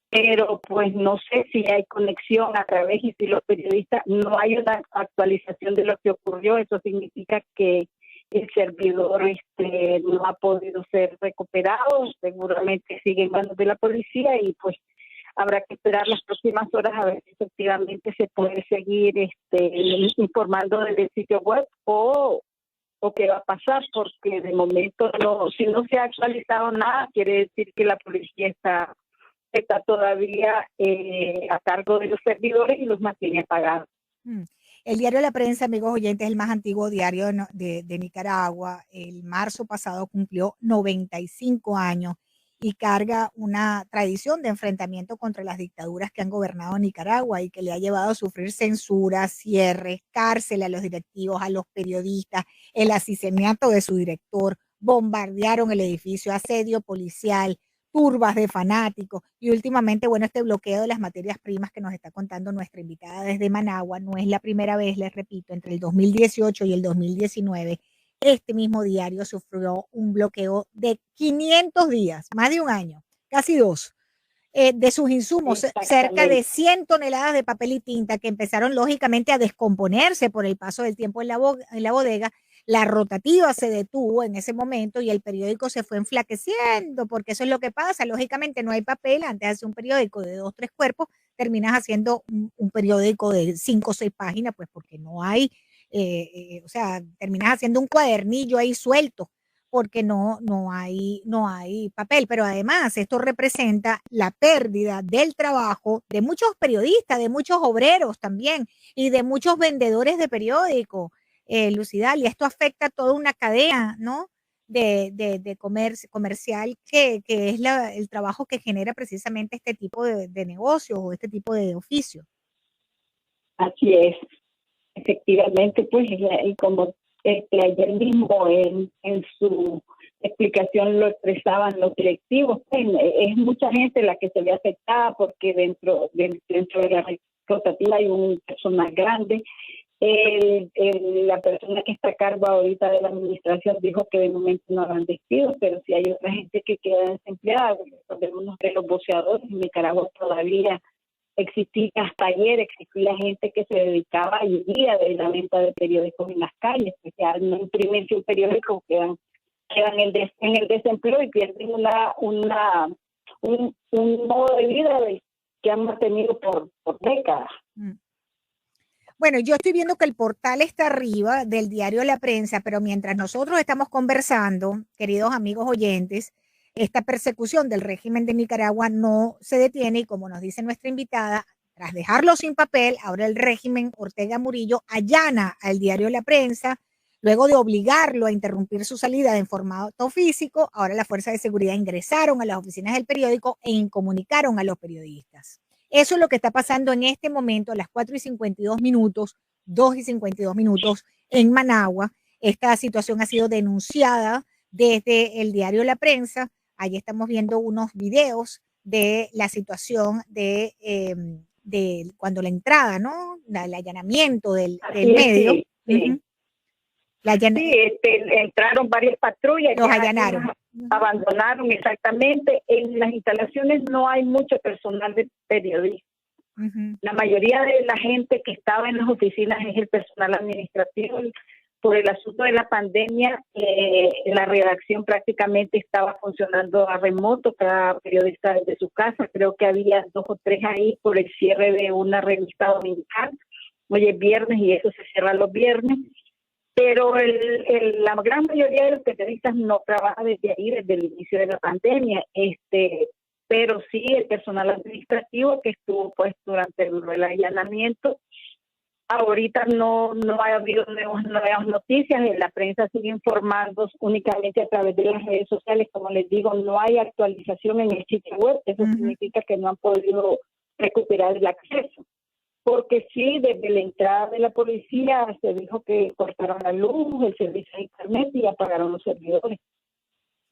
S11: pero pues no sé si hay conexión a través y si los periodistas, no hay una actualización de lo que ocurrió. Eso significa que el servidor no ha podido ser recuperado, seguramente sigue en manos de la policía y pues habrá que esperar las próximas horas a ver si efectivamente se puede seguir informando desde el sitio web o qué va a pasar, porque de momento si no se ha actualizado nada, quiere decir que la policía está todavía a cargo de los servidores y los mantiene apagados.
S1: El diario La Prensa, amigos oyentes, es el más antiguo diario de Nicaragua. El marzo pasado cumplió 95 años y carga una tradición de enfrentamiento contra las dictaduras que han gobernado Nicaragua y que le ha llevado a sufrir censura, cierres, cárcel a los directivos, a los periodistas, el asesinato de su director, bombardearon el edificio, asedio policial, turbas de fanáticos y últimamente, bueno, este bloqueo de las materias primas que nos está contando nuestra invitada desde Managua no es la primera vez, les repito, entre el 2018 y el 2019, este mismo diario sufrió un bloqueo de 500 días, más de un año, casi 2, de sus insumos, cerca de 100 toneladas de papel y tinta que empezaron lógicamente a descomponerse por el paso del tiempo en la bodega. La rotativa se detuvo en ese momento y el periódico se fue enflaqueciendo, porque eso es lo que pasa. Lógicamente no hay papel. Antes de hacer un periódico de 2 o 3 cuerpos, terminas haciendo un periódico de 5 o 6 páginas, pues porque no hay, o sea, terminas haciendo un cuadernillo ahí suelto, porque no hay papel. Pero además esto representa la pérdida del trabajo de muchos periodistas, de muchos obreros también y de muchos vendedores de periódicos. Lucidalia, esto afecta a toda una cadena, ¿no? de comercial que es el trabajo que genera precisamente este tipo de negocios o este tipo de oficio.
S11: Así es, efectivamente, pues, y como ayer mismo en su explicación lo expresaban los directivos, pues, es mucha gente la que se ve afectada porque dentro de la rotativa hay un personal grande. La persona que está a cargo ahorita de la administración dijo que de momento no habrán despidos, pero si hay otra gente que queda desempleada. Recordemos que los voceadores en Nicaragua todavía existía, hasta ayer existía gente que se dedicaba y vivía de la venta de periódicos en las calles, pues ya al no imprimirse un periódico quedan en el desempleo y pierden un modo de vida que han mantenido por décadas.
S1: Bueno, yo estoy viendo que el portal está arriba del diario La Prensa, pero mientras nosotros estamos conversando, queridos amigos oyentes, esta persecución del régimen de Nicaragua no se detiene y, como nos dice nuestra invitada, tras dejarlo sin papel, ahora el régimen Ortega Murillo allana al diario La Prensa, luego de obligarlo a interrumpir su salida en formato físico. Ahora las fuerzas de seguridad ingresaron a las oficinas del periódico e incomunicaron a los periodistas. Eso es lo que está pasando en este momento a las 4:52, 2:52 en Managua. Esta situación ha sido denunciada desde el diario La Prensa. Allí estamos viendo unos videos de la situación de cuando la entrada, ¿no? El allanamiento del medio.
S11: Sí, sí. Entraron varias patrullas.
S1: Los allanaron.
S11: Abandonaron exactamente. En las instalaciones no hay mucho personal de periodismo. La mayoría de la gente que estaba en las oficinas es el personal administrativo. Por el asunto de la pandemia, la redacción prácticamente estaba funcionando a remoto, cada periodista desde su casa. Creo que había 2 o 3 ahí por el cierre de una revista dominical. Hoy es viernes y eso se cierra los viernes. Pero la gran mayoría de los periodistas no trabaja desde ahí, desde el inicio de la pandemia. Pero sí el personal administrativo que estuvo pues durante el allanamiento. Ahorita no ha habido nuevas noticias. La prensa sigue informando únicamente a través de las redes sociales. Como les digo, no hay actualización en el sitio web. Eso significa que no han podido recuperar el acceso. Porque sí, desde la entrada de la policía se dijo que cortaron la luz, el servicio de internet y apagaron los servidores.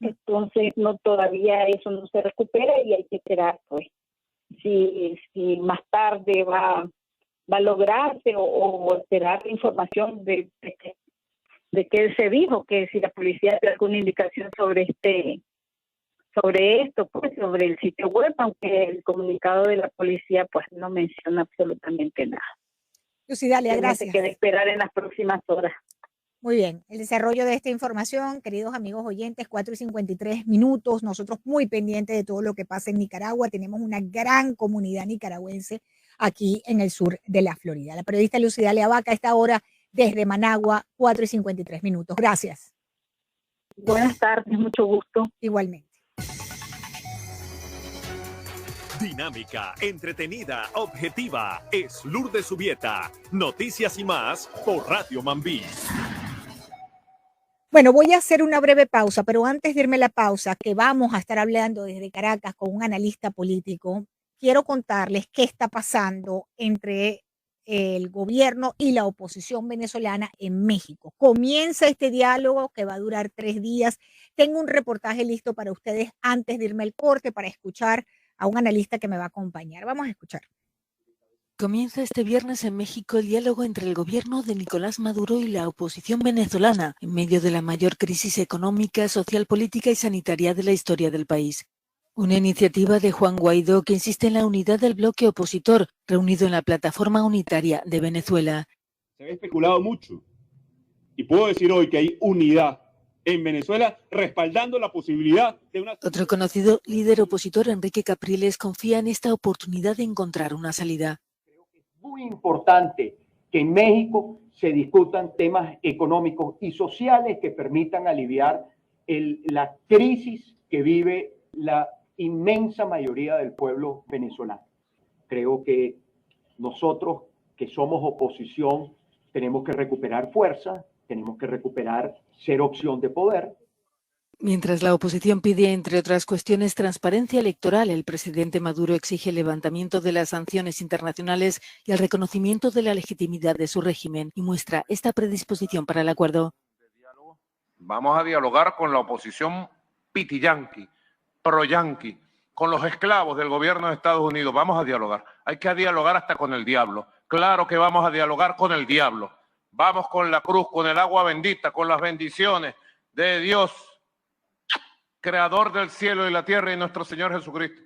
S11: Entonces, todavía eso no se recupera y hay que esperar, pues, si más tarde va a lograrse o esperar la información de que se dijo, que si la policía tiene alguna indicación sobre esto, pues sobre el sitio web, aunque el comunicado de la policía pues no menciona absolutamente nada.
S1: Lucidalia, gracias.
S11: Hay que esperar en las próximas horas.
S1: Muy bien, el desarrollo de esta información, queridos amigos oyentes, 4:53. Nosotros muy pendientes de todo lo que pasa en Nicaragua. Tenemos una gran comunidad nicaragüense aquí en el sur de la Florida. La periodista Lucidalia Vaca a esta hora desde Managua, 4:53. Gracias.
S11: Buenas tardes, mucho gusto.
S1: Igualmente.
S3: Dinámica, entretenida, objetiva. Es Lourdes Subieta. Noticias y más por Radio Mambí.
S1: Bueno, voy a hacer una breve pausa, pero antes de irme a la pausa, que vamos a estar hablando desde Caracas con un analista político, quiero contarles qué está pasando entre el gobierno y la oposición venezolana en México. Comienza este diálogo que va a durar 3 días. Tengo un reportaje listo para ustedes antes de irme al corte para escuchar a un analista que me va a acompañar. Vamos a escuchar.
S12: Comienza este viernes en México el diálogo entre el gobierno de Nicolás Maduro y la oposición venezolana, en medio de la mayor crisis económica, social, política y sanitaria de la historia del país. Una iniciativa de Juan Guaidó que insiste en la unidad del bloque opositor, reunido en la Plataforma Unitaria de Venezuela.
S13: Se ha especulado mucho y puedo decir hoy que hay unidad en Venezuela respaldando la posibilidad de una...
S12: Otro conocido líder opositor, Enrique Capriles, confía en esta oportunidad de encontrar una salida.
S14: Muy importante que en México se discutan temas económicos y sociales que permitan aliviar la crisis que vive la inmensa mayoría del pueblo venezolano. Creo que nosotros que somos oposición tenemos que recuperar fuerza, tenemos que recuperar ser opción de poder.
S12: Mientras la oposición pide, entre otras cuestiones, transparencia electoral, el presidente Maduro exige el levantamiento de las sanciones internacionales y el reconocimiento de la legitimidad de su régimen y muestra esta predisposición para el acuerdo.
S15: Vamos a dialogar con la oposición pitiyanqui, pro-yanqui, con los esclavos del gobierno de Estados Unidos. Vamos a dialogar. Hay que dialogar hasta con el diablo. Claro que vamos a dialogar con el diablo. Vamos con la cruz, con el agua bendita, con las bendiciones de Dios, creador del cielo y la tierra, y nuestro Señor Jesucristo.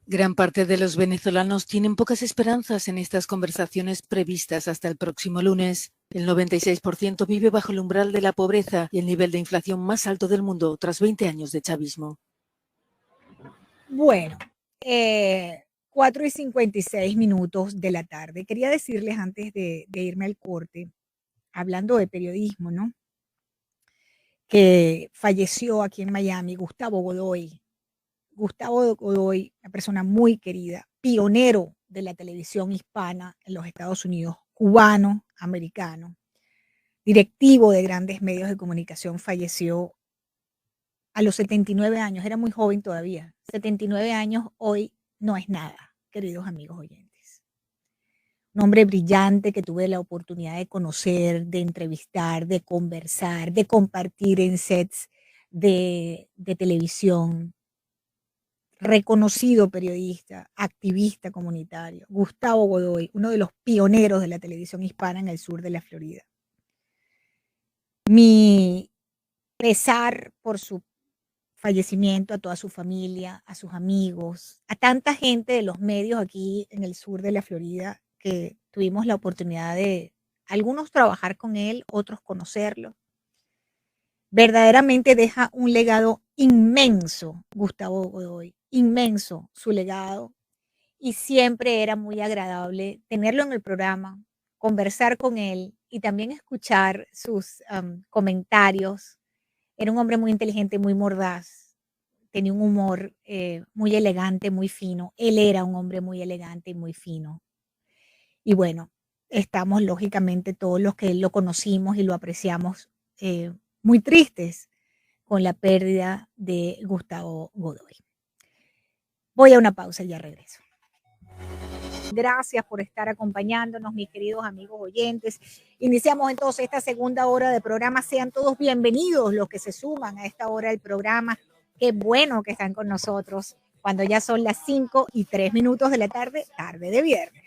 S12: Gran parte de los venezolanos tienen pocas esperanzas en estas conversaciones previstas hasta el próximo lunes. El 96% vive bajo el umbral de la pobreza y el nivel de inflación más alto del mundo tras 20 años de chavismo.
S1: Bueno, 4:56 de la tarde. Quería decirles antes de irme al corte, hablando de periodismo, ¿no? Que falleció aquí en Miami Gustavo Godoy. Gustavo Godoy, una persona muy querida, pionero de la televisión hispana en los Estados Unidos, cubano, americano, directivo de grandes medios de comunicación, falleció a los 79 años, era muy joven todavía. 79 años hoy no es nada, queridos amigos oyentes. Un hombre brillante que tuve la oportunidad de conocer, de entrevistar, de conversar, de compartir en sets de televisión. Reconocido periodista, activista comunitario, Gustavo Godoy, uno de los pioneros de la televisión hispana en el sur de la Florida. Mi pesar por su fallecimiento a toda su familia, a sus amigos, a tanta gente de los medios aquí en el sur de la Florida que tuvimos la oportunidad de, algunos trabajar con él, otros conocerlo. Verdaderamente deja un legado inmenso, Gustavo Godoy, inmenso su legado, y siempre era muy agradable tenerlo en el programa, conversar con él y también escuchar sus comentarios. Era un hombre muy inteligente, muy mordaz, tenía un humor muy elegante, muy fino. Él era un hombre muy elegante y muy fino. Y bueno, estamos lógicamente todos los que lo conocimos y lo apreciamos muy tristes con la pérdida de Gustavo Godoy. Voy a una pausa y ya regreso. Gracias por estar acompañándonos, mis queridos amigos oyentes. Iniciamos entonces esta segunda hora de programa. Sean todos bienvenidos los que se suman a esta hora del programa. Qué bueno que están con nosotros cuando ya son las 5:03 de la tarde, tarde de viernes.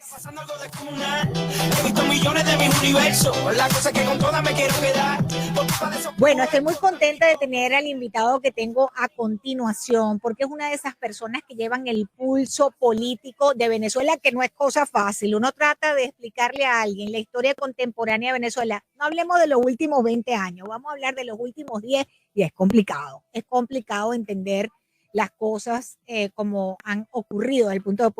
S1: Bueno, estoy muy contenta de tener al invitado que tengo a continuación, porque es una de esas personas que llevan el pulso político de Venezuela, que no es cosa fácil. Uno trata de explicarle a alguien la historia contemporánea de Venezuela. No hablemos de los últimos 20 años, vamos a hablar de los últimos 10 y es complicado entender las cosas como han ocurrido desde el punto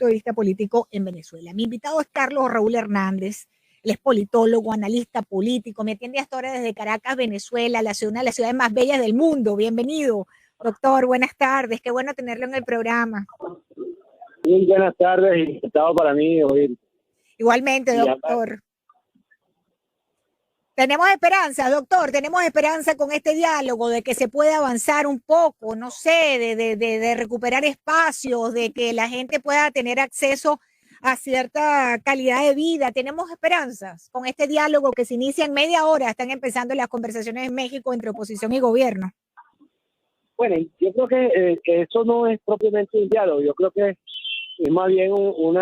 S1: de vista político en Venezuela. Mi invitado es Carlos Raúl Hernández. Él es politólogo, analista político. Me atiende hasta ahora desde Caracas, Venezuela, una de las ciudades más bellas del mundo. Bienvenido, doctor. Buenas tardes. Qué bueno tenerlo en el programa.
S16: Muy buenas tardes y encantado para mí oír.
S1: Igualmente, doctor. Tenemos esperanza, doctor, tenemos esperanza con este diálogo de que se puede avanzar un poco, no sé, de recuperar espacios, de que la gente pueda tener acceso a cierta calidad de vida. Tenemos esperanzas con este diálogo que se inicia en media hora. Están empezando las conversaciones en México entre oposición y gobierno.
S16: Bueno, yo creo que eso no es propiamente un diálogo. Yo creo que es más bien un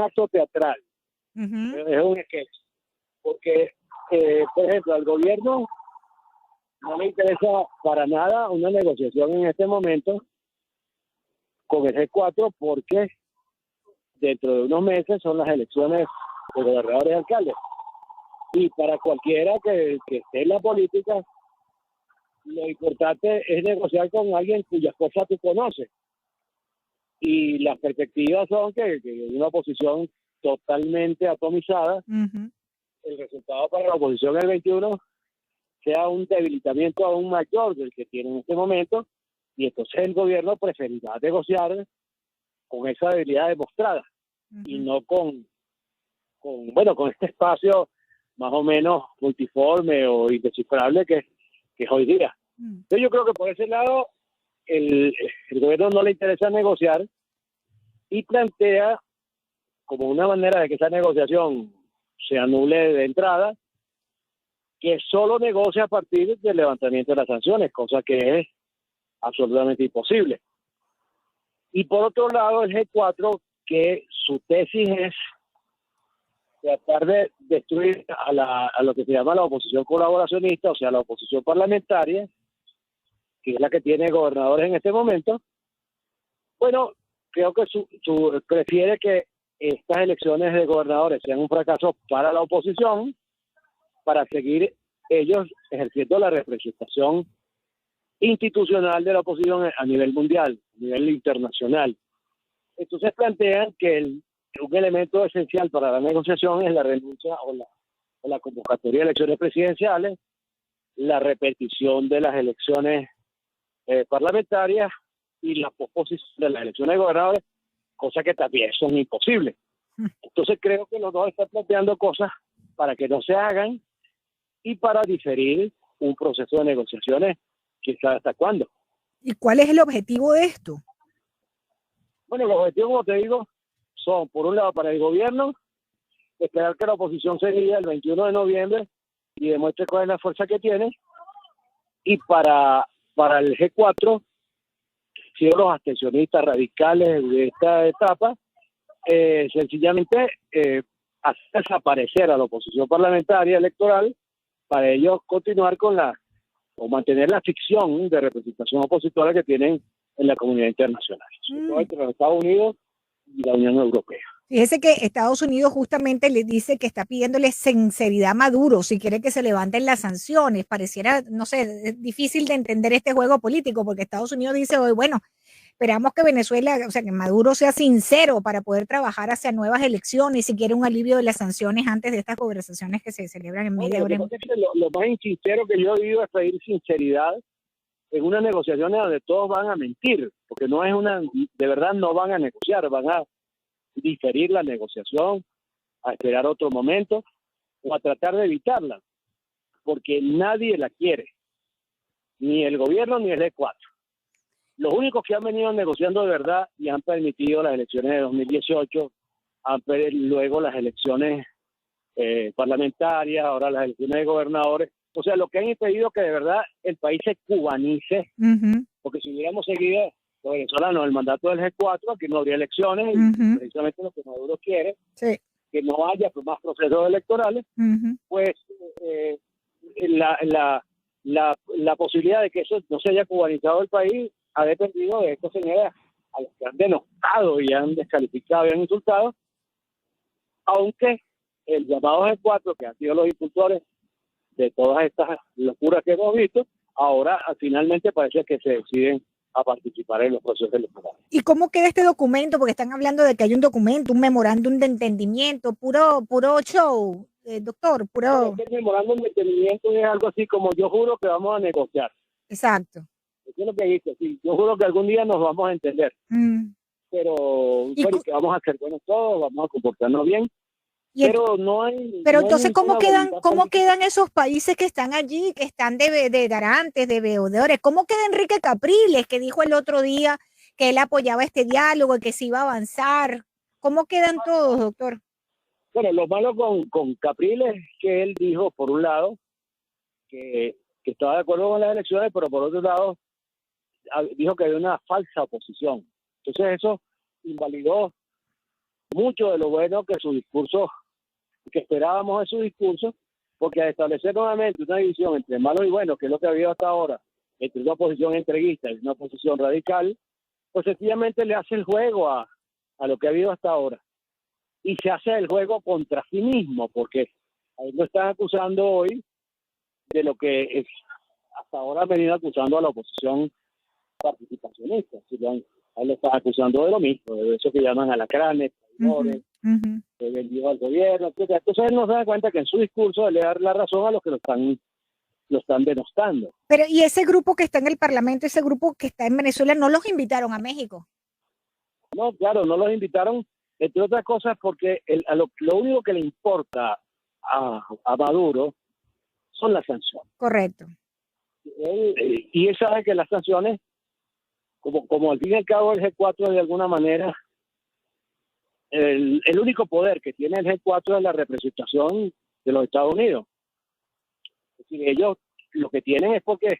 S16: acto teatral. Es un sketch, porque por ejemplo al gobierno no le interesa para nada una negociación en este momento con el G4, porque dentro de unos meses son las elecciones de gobernadores y alcaldes, y para cualquiera que esté en la política lo importante es negociar con alguien cuyas cosas tú conoces, y las perspectivas son que una oposición totalmente atomizada, el resultado para la oposición del 21 sea un debilitamiento aún mayor del que tiene en este momento, y entonces el gobierno preferirá negociar con esa debilidad demostrada y no con este espacio más o menos multiforme o indescifrable que es hoy día. Entonces yo creo que por ese lado el gobierno no le interesa negociar y plantea como una manera de que esa negociación se anule de entrada, que solo negocia a partir del levantamiento de las sanciones, cosa que es absolutamente imposible. Y por otro lado, el G4, que su tesis es tratar de destruir a lo que se llama la oposición colaboracionista, o sea, la oposición parlamentaria, que es la que tiene gobernadores en este momento. Bueno, creo que prefiere que estas elecciones de gobernadores sean un fracaso para la oposición, para seguir ellos ejerciendo la representación institucional de la oposición a nivel mundial, a nivel internacional. Entonces plantean que un elemento esencial para la negociación es la renuncia o la convocatoria de elecciones presidenciales, la repetición de las elecciones parlamentarias y la posposición de las elecciones de gobernadores, cosas que también son imposibles. Entonces creo que los dos están planteando cosas para que no se hagan y para diferir un proceso de negociaciones, quizás hasta cuándo.
S1: ¿Y cuál es el objetivo de esto?
S16: Bueno, los objetivos, como te digo, son, por un lado, para el gobierno, esperar que la oposición se diga el 21 de noviembre y demuestre cuál es la fuerza que tiene, y para el G4, si los abstencionistas radicales de esta etapa, sencillamente hacer desaparecer a la oposición parlamentaria electoral para ellos continuar o mantener la ficción de representación opositora que tienen en la comunidad internacional, sobre todo entre los Estados Unidos y la Unión Europea.
S1: Fíjese que Estados Unidos justamente le dice que está pidiéndole sinceridad a Maduro si quiere que se levanten las sanciones. Pareciera, no sé, es difícil de entender este juego político, porque Estados Unidos dice hoy, bueno, esperamos que Venezuela, o sea, que Maduro sea sincero para poder trabajar hacia nuevas elecciones, si quiere un alivio de las sanciones antes de estas conversaciones que se celebran en media hora.
S16: Lo más insincero que yo he oído es pedir sinceridad en una negociación donde todos van a mentir, porque no es de verdad no van a negociar, van a diferir la negociación, a esperar otro momento o a tratar de evitarla, porque nadie la quiere, ni el gobierno ni el E4. Los únicos que han venido negociando de verdad y han permitido las elecciones de 2018, luego las elecciones parlamentarias, ahora las elecciones de gobernadores. O sea, lo que han impedido que de verdad el país se cubanice, porque si hubiéramos seguido los venezolanos el mandato del G4, aquí no habría elecciones, y precisamente lo que Maduro quiere, que no haya más procesos electorales, pues la posibilidad de que eso no se haya cubanizado el país ha dependido de estos señores a los que han denostado y han descalificado y han insultado, aunque el llamado G4, que han sido los impulsores de todas estas locuras que hemos visto, ahora finalmente parece que se deciden a participar en los procesos electorales.
S1: ¿Y cómo queda este documento? Porque están hablando de que hay un documento, un memorándum de entendimiento, puro show, doctor, puro...
S16: El memorándum de entendimiento es algo así como: yo juro que vamos a negociar.
S1: Exacto.
S16: Eso es lo que dice, sí, yo juro que algún día nos vamos a entender. Pero que vamos a ser buenos todos, vamos a comportarnos bien. Pero no hay...
S1: Pero entonces, ¿cómo quedan esos países que están allí, que están de garantes, de veedores? ¿Cómo queda Enrique Capriles, que dijo el otro día que él apoyaba este diálogo y que se iba a avanzar? ¿Cómo quedan todos, doctor?
S16: Bueno, lo malo con Capriles es que él dijo, por un lado, que estaba de acuerdo con las elecciones, pero por otro lado, dijo que había una falsa oposición. Entonces eso invalidó mucho de lo bueno que esperábamos de su discurso, porque al establecer nuevamente una división entre malos y buenos, que es lo que ha habido hasta ahora, entre una oposición entreguista y una oposición radical, pues sencillamente le hace el juego a lo que ha habido hasta ahora. Y se hace el juego contra sí mismo, porque ahí lo están acusando hoy de lo que hasta ahora han venido acusando a la oposición participacionista. Ahí lo están acusando de lo mismo, de eso que llaman alacranes, traidores, vendidos al gobierno, etc. Entonces él nos da cuenta que en su discurso le da la razón a los que lo están denostando.
S1: Pero ¿y ese grupo que está en el Parlamento, ese grupo que está en Venezuela, no los invitaron a México?
S16: No, claro, no los invitaron, entre otras cosas porque lo único que le importa a Maduro son las sanciones.
S1: Correcto.
S16: Y él sabe que las sanciones, como al fin y al cabo el G4 de alguna manera, el único poder que tiene el G4 es la representación de los Estados Unidos. decir, ellos lo que tienen es porque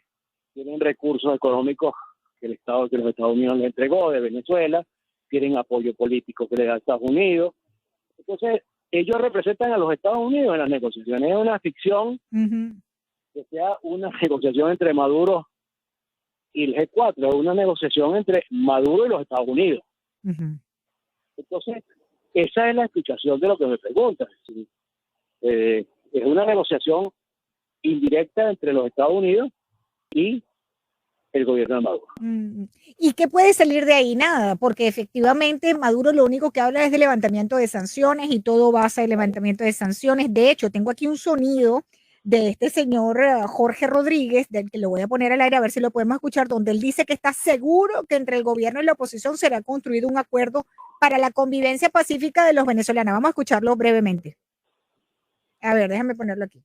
S16: tienen recursos económicos que los Estados Unidos les entregó de Venezuela, tienen apoyo político que le da Estados Unidos. Entonces, ellos representan a los Estados Unidos en las negociaciones. Es una ficción que sea una negociación entre Maduro y el G4, es una negociación entre Maduro y los Estados Unidos. Entonces, esa es la explicación de lo que me preguntan. Es una negociación indirecta entre los Estados Unidos y el gobierno de Maduro.
S1: ¿Y qué puede salir de ahí? Nada, porque efectivamente Maduro lo único que habla es de levantamiento de sanciones y todo basa en levantamiento de sanciones. De hecho, tengo aquí un sonido de este señor Jorge Rodríguez, del que lo voy a poner al aire a ver si lo podemos escuchar, donde él dice que está seguro que entre el gobierno y la oposición será construido un acuerdo para la convivencia pacífica de los venezolanos. Vamos a escucharlo brevemente. A ver, déjame ponerlo aquí.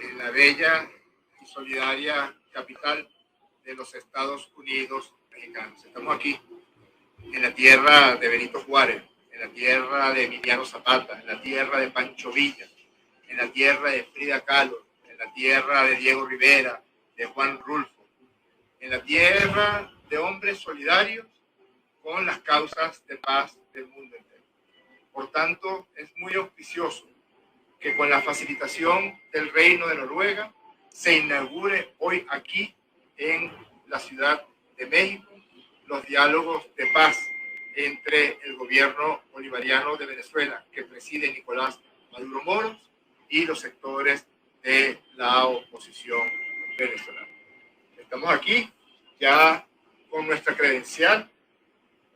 S17: En la bella y solidaria capital de los Estados Unidos mexicanos. Estamos aquí, en la tierra de Benito Juárez, en la tierra de Emiliano Zapata, en la tierra de Pancho Villa, en la tierra de Frida Kahlo, en la tierra de Diego Rivera, de Juan Rulfo, en la tierra de hombres solidarios con las causas de paz del mundo entero. Por tanto, es muy auspicioso que con la facilitación del Reino de Noruega se inaugure hoy aquí en la Ciudad de México los diálogos de paz entre el gobierno bolivariano de Venezuela, que preside Nicolás Maduro Moros, y los sectores de la oposición venezolana. Estamos aquí ya con nuestra credencial,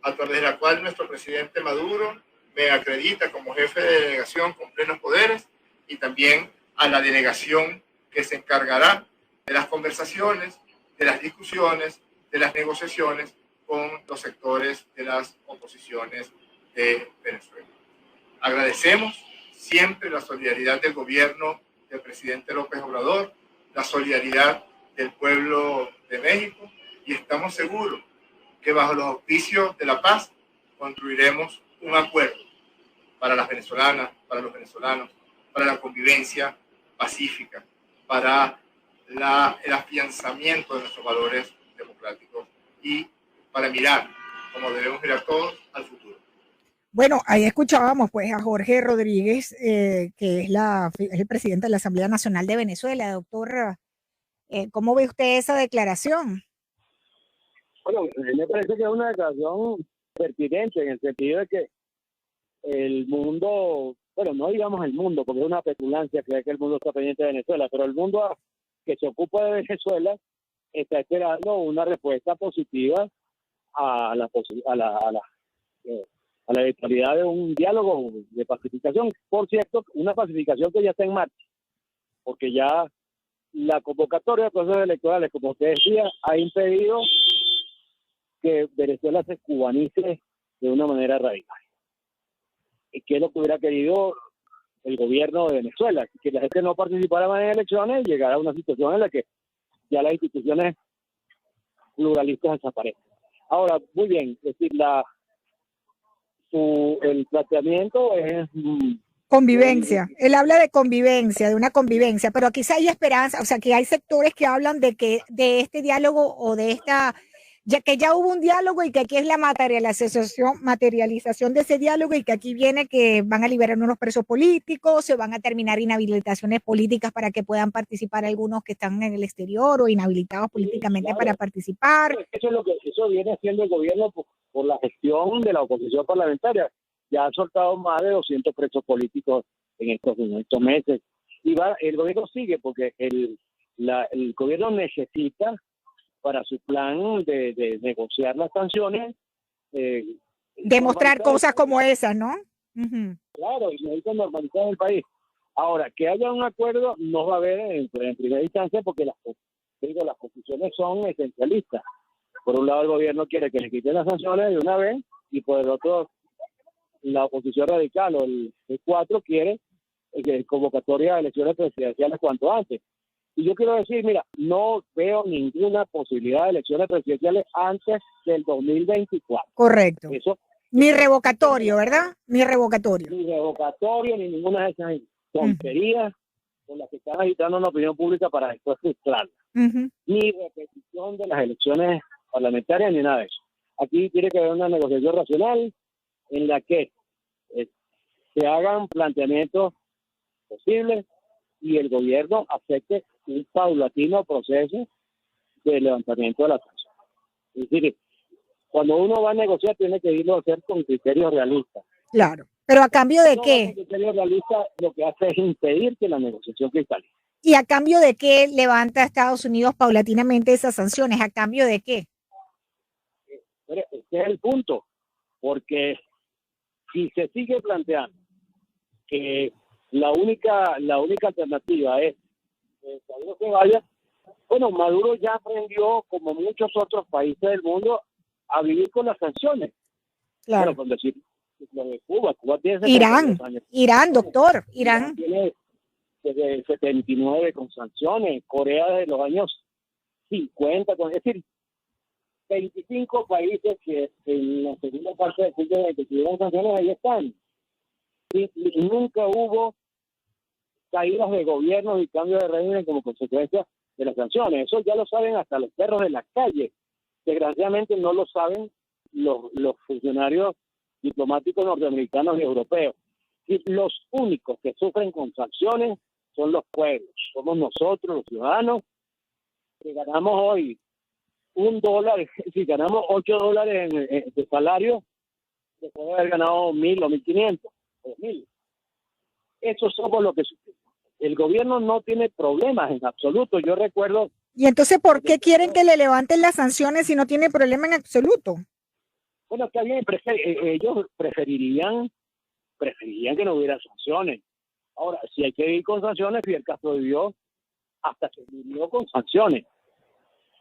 S17: a través de la cual nuestro presidente Maduro me acredita como jefe de delegación con plenos poderes, y también a la delegación que se encargará de las conversaciones, de las discusiones, de las negociaciones con los sectores de las oposiciones de Venezuela. Agradecemos siempre la solidaridad del gobierno del presidente López Obrador, la solidaridad del pueblo de México, y estamos seguros que bajo los auspicios de la paz construiremos un acuerdo para las venezolanas, para los venezolanos, para la convivencia pacífica, para el afianzamiento de nuestros valores democráticos y para mirar, como debemos mirar todos, al futuro.
S1: Bueno, ahí escuchábamos pues a Jorge Rodríguez, que es el presidente de la Asamblea Nacional de Venezuela. Doctor, ¿cómo ve usted esa declaración?
S16: Bueno, me parece que es una declaración pertinente en el sentido de que el mundo, bueno, no digamos el mundo, porque es una petulancia creer que el mundo está pendiente de Venezuela, pero el mundo que se ocupa de Venezuela está esperando una respuesta positiva a la eventualidad de un diálogo de pacificación. Por cierto, una pacificación que ya está en marcha, porque ya la convocatoria de procesos electorales, como usted decía, ha impedido que Venezuela se cubanice de una manera radical. ¿Y qué es lo que hubiera querido el gobierno de Venezuela? Que la gente no participara más en elecciones y llegara a una situación en la que ya las instituciones pluralistas desaparecen. Ahora, muy bien, es decir, el planteamiento es...
S1: Convivencia. Él habla de convivencia, de una convivencia, pero quizá hay esperanza, o sea, que hay sectores que hablan de que de este diálogo o de esta... ya que ya hubo un diálogo y que aquí es la materialización de ese diálogo, y que aquí viene que van a liberar unos presos políticos, se van a terminar inhabilitaciones políticas para que puedan participar algunos que están en el exterior o inhabilitados políticamente, claro, para participar.
S16: Eso es lo que viene haciendo el gobierno por la gestión de la oposición parlamentaria. Ya ha soltado más de 200 presos políticos en estos meses. Y el gobierno sigue porque el gobierno necesita, para su plan de negociar las sanciones,
S1: demostrar cosas como esas, ¿no?
S16: Claro, y necesita normalizar el país. Ahora, que haya un acuerdo no va a haber en primera instancia, porque las posiciones son esencialistas. Por un lado, el gobierno quiere que le quiten las sanciones de una vez, y por el otro, la oposición radical o el G4 quiere convocatoria de elecciones presidenciales cuanto antes. Y yo quiero decir, mira, no veo ninguna posibilidad de elecciones presidenciales antes del 2024.
S1: Correcto.
S16: Eso
S1: Ni revocatorio, ¿verdad? Ni revocatorio.
S16: Ni revocatorio, ni ninguna de esas tonterías con las que están agitando la opinión pública para después frustrarla. Ni repetición de las elecciones parlamentarias, ni nada de eso. Aquí tiene que haber una negociación racional en la que se hagan planteamientos posibles y el gobierno acepte un paulatino proceso de levantamiento de la tasa. Es decir, cuando uno va a negociar tiene que irlo a hacer con criterios realistas.
S1: Claro, pero ¿a cambio de qué?
S16: Con criterios realistas lo que hace es impedir que la negociación cristalice.
S1: ¿Y a cambio de qué levanta Estados Unidos paulatinamente esas sanciones? ¿A cambio de qué?
S16: Pero este es el punto, porque si se sigue planteando que la única alternativa es que Maduro se vaya, bueno, Maduro ya aprendió, como muchos otros países del mundo, a vivir con las sanciones.
S1: Claro.
S16: Bueno, con decir lo de Cuba tiene
S1: Irán, doctor, Irán
S16: tiene desde el 79 con sanciones, Corea de los años 50, es decir, 25 países que en la segunda parte del siglo XX tuvieron sanciones, ahí están. Y nunca hubo caídas de gobiernos y cambios de régimen como consecuencia de las sanciones. Eso ya lo saben hasta los perros de la calle. Desgraciadamente no lo saben los funcionarios diplomáticos norteamericanos y europeos. Y los únicos que sufren con sanciones son los pueblos. Somos nosotros, los ciudadanos, que ganamos hoy $1, si ganamos $8 de salario, después de haber ganado 1.000 o 1.500 o 1.000. Eso somos lo que sufrimos. El gobierno no tiene problemas en absoluto. Yo recuerdo...
S1: ¿Y entonces por qué quieren que le levanten las sanciones si no tiene problema en absoluto?
S16: Bueno, está bien, ellos preferirían que no hubiera sanciones. Ahora, si hay que vivir con sanciones, Fidel Castro vivió hasta que vivió con sanciones.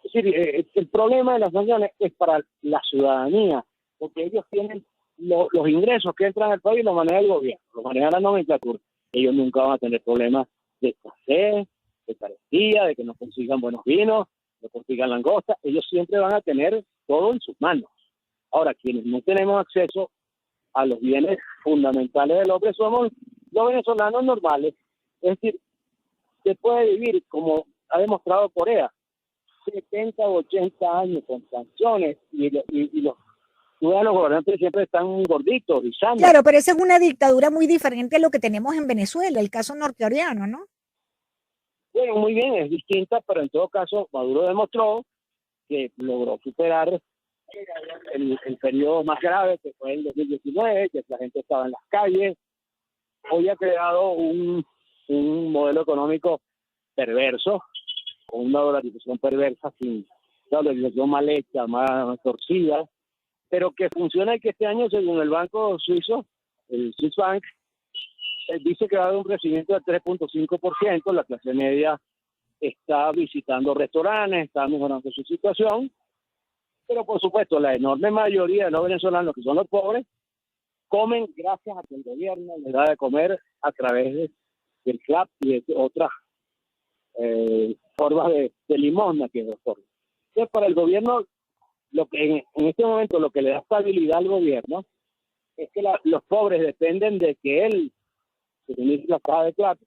S16: Es decir, el problema de las sanciones es para la ciudadanía, porque ellos tienen los ingresos que entran al país y los maneja el gobierno, los maneja la nomenclatura. Ellos nunca van a tener problemas de escasez, de carestía, de que no consigan buenos vinos, no consigan langosta. Ellos siempre van a tener todo en sus manos. Ahora, quienes no tenemos acceso a los bienes fundamentales del hombre somos los venezolanos normales. Es decir, se puede vivir, como ha demostrado Corea, 70 o 80 años con sanciones y los ciudadanos gobernantes siempre están gorditos y sanos.
S1: Claro, pero esa es una dictadura muy diferente a lo que tenemos en Venezuela, el caso norcoreano, ¿no?
S16: Bueno, muy bien, es distinta, pero en todo caso Maduro demostró que logró superar el periodo más grave, que fue el 2019, que la gente estaba en las calles. Hoy ha creado un modelo económico perverso, con una dolarización perversa, sin dolarización mal hecha, más torcida, pero que funciona y que este año, según el banco suizo, el Swiss Bank, dice que va a haber un crecimiento del 3.5%, la clase media está visitando restaurantes, está mejorando su situación, pero por supuesto la enorme mayoría de los venezolanos, que son los pobres, comen gracias a que el gobierno les da de comer a través del CLAP y de otras formas de limosna que otorgan. Entonces, para el gobierno, lo que en este momento lo que le da estabilidad al gobierno es que los pobres dependen de que él se inicie la caja de plata,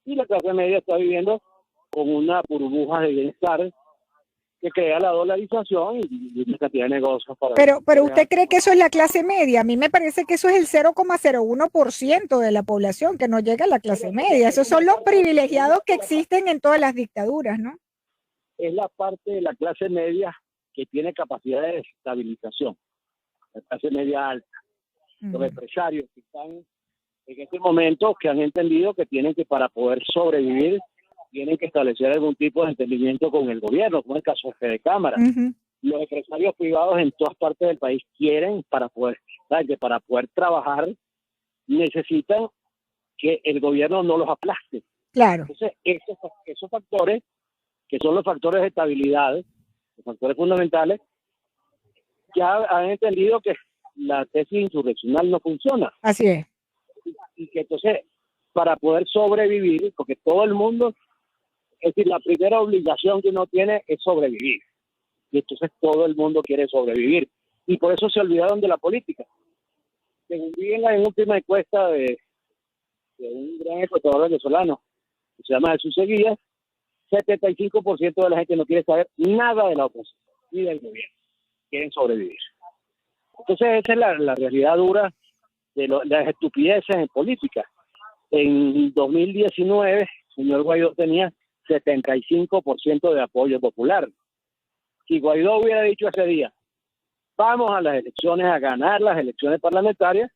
S16: y la clase media está viviendo con una burbuja de bienestar que crea la dolarización y una cantidad de negocios para...
S1: Pero ¿usted cree que eso es la clase media? A mí me parece que eso es el 0,01% de la población, que no llega a la clase media. Esos son los privilegiados que existen en todas las dictaduras, ¿no?
S16: Es la parte de la clase media que tiene capacidad de estabilización, la clase media alta. Los empresarios que están en este momento, que han entendido que tienen que, para poder sobrevivir, tienen que establecer algún tipo de entendimiento con el gobierno, como el caso de Fede Cámara. Los empresarios privados en todas partes del país quieren, para poder trabajar, necesitan que el gobierno no los aplaste.
S1: Claro.
S16: Entonces, esos factores, que son los factores de estabilidad, los factores fundamentales, ya han entendido que la tesis insurreccional no funciona.
S1: Así es.
S16: Y que entonces, para poder sobrevivir, porque todo el mundo, es decir, la primera obligación que uno tiene es sobrevivir. Y entonces todo el mundo quiere sobrevivir. Y por eso se olvidaron de la política. Según vi en la última encuesta de un gran ecuatoriano venezolano, que se llama Jesús Seguía, 75% de la gente no quiere saber nada de la oposición ni del gobierno. Quieren sobrevivir. Entonces esa es la realidad dura de las estupideces en política. En 2019, el señor Guaidó tenía 75% de apoyo popular. Si Guaidó hubiera dicho ese día, vamos a las elecciones, a ganar las elecciones parlamentarias,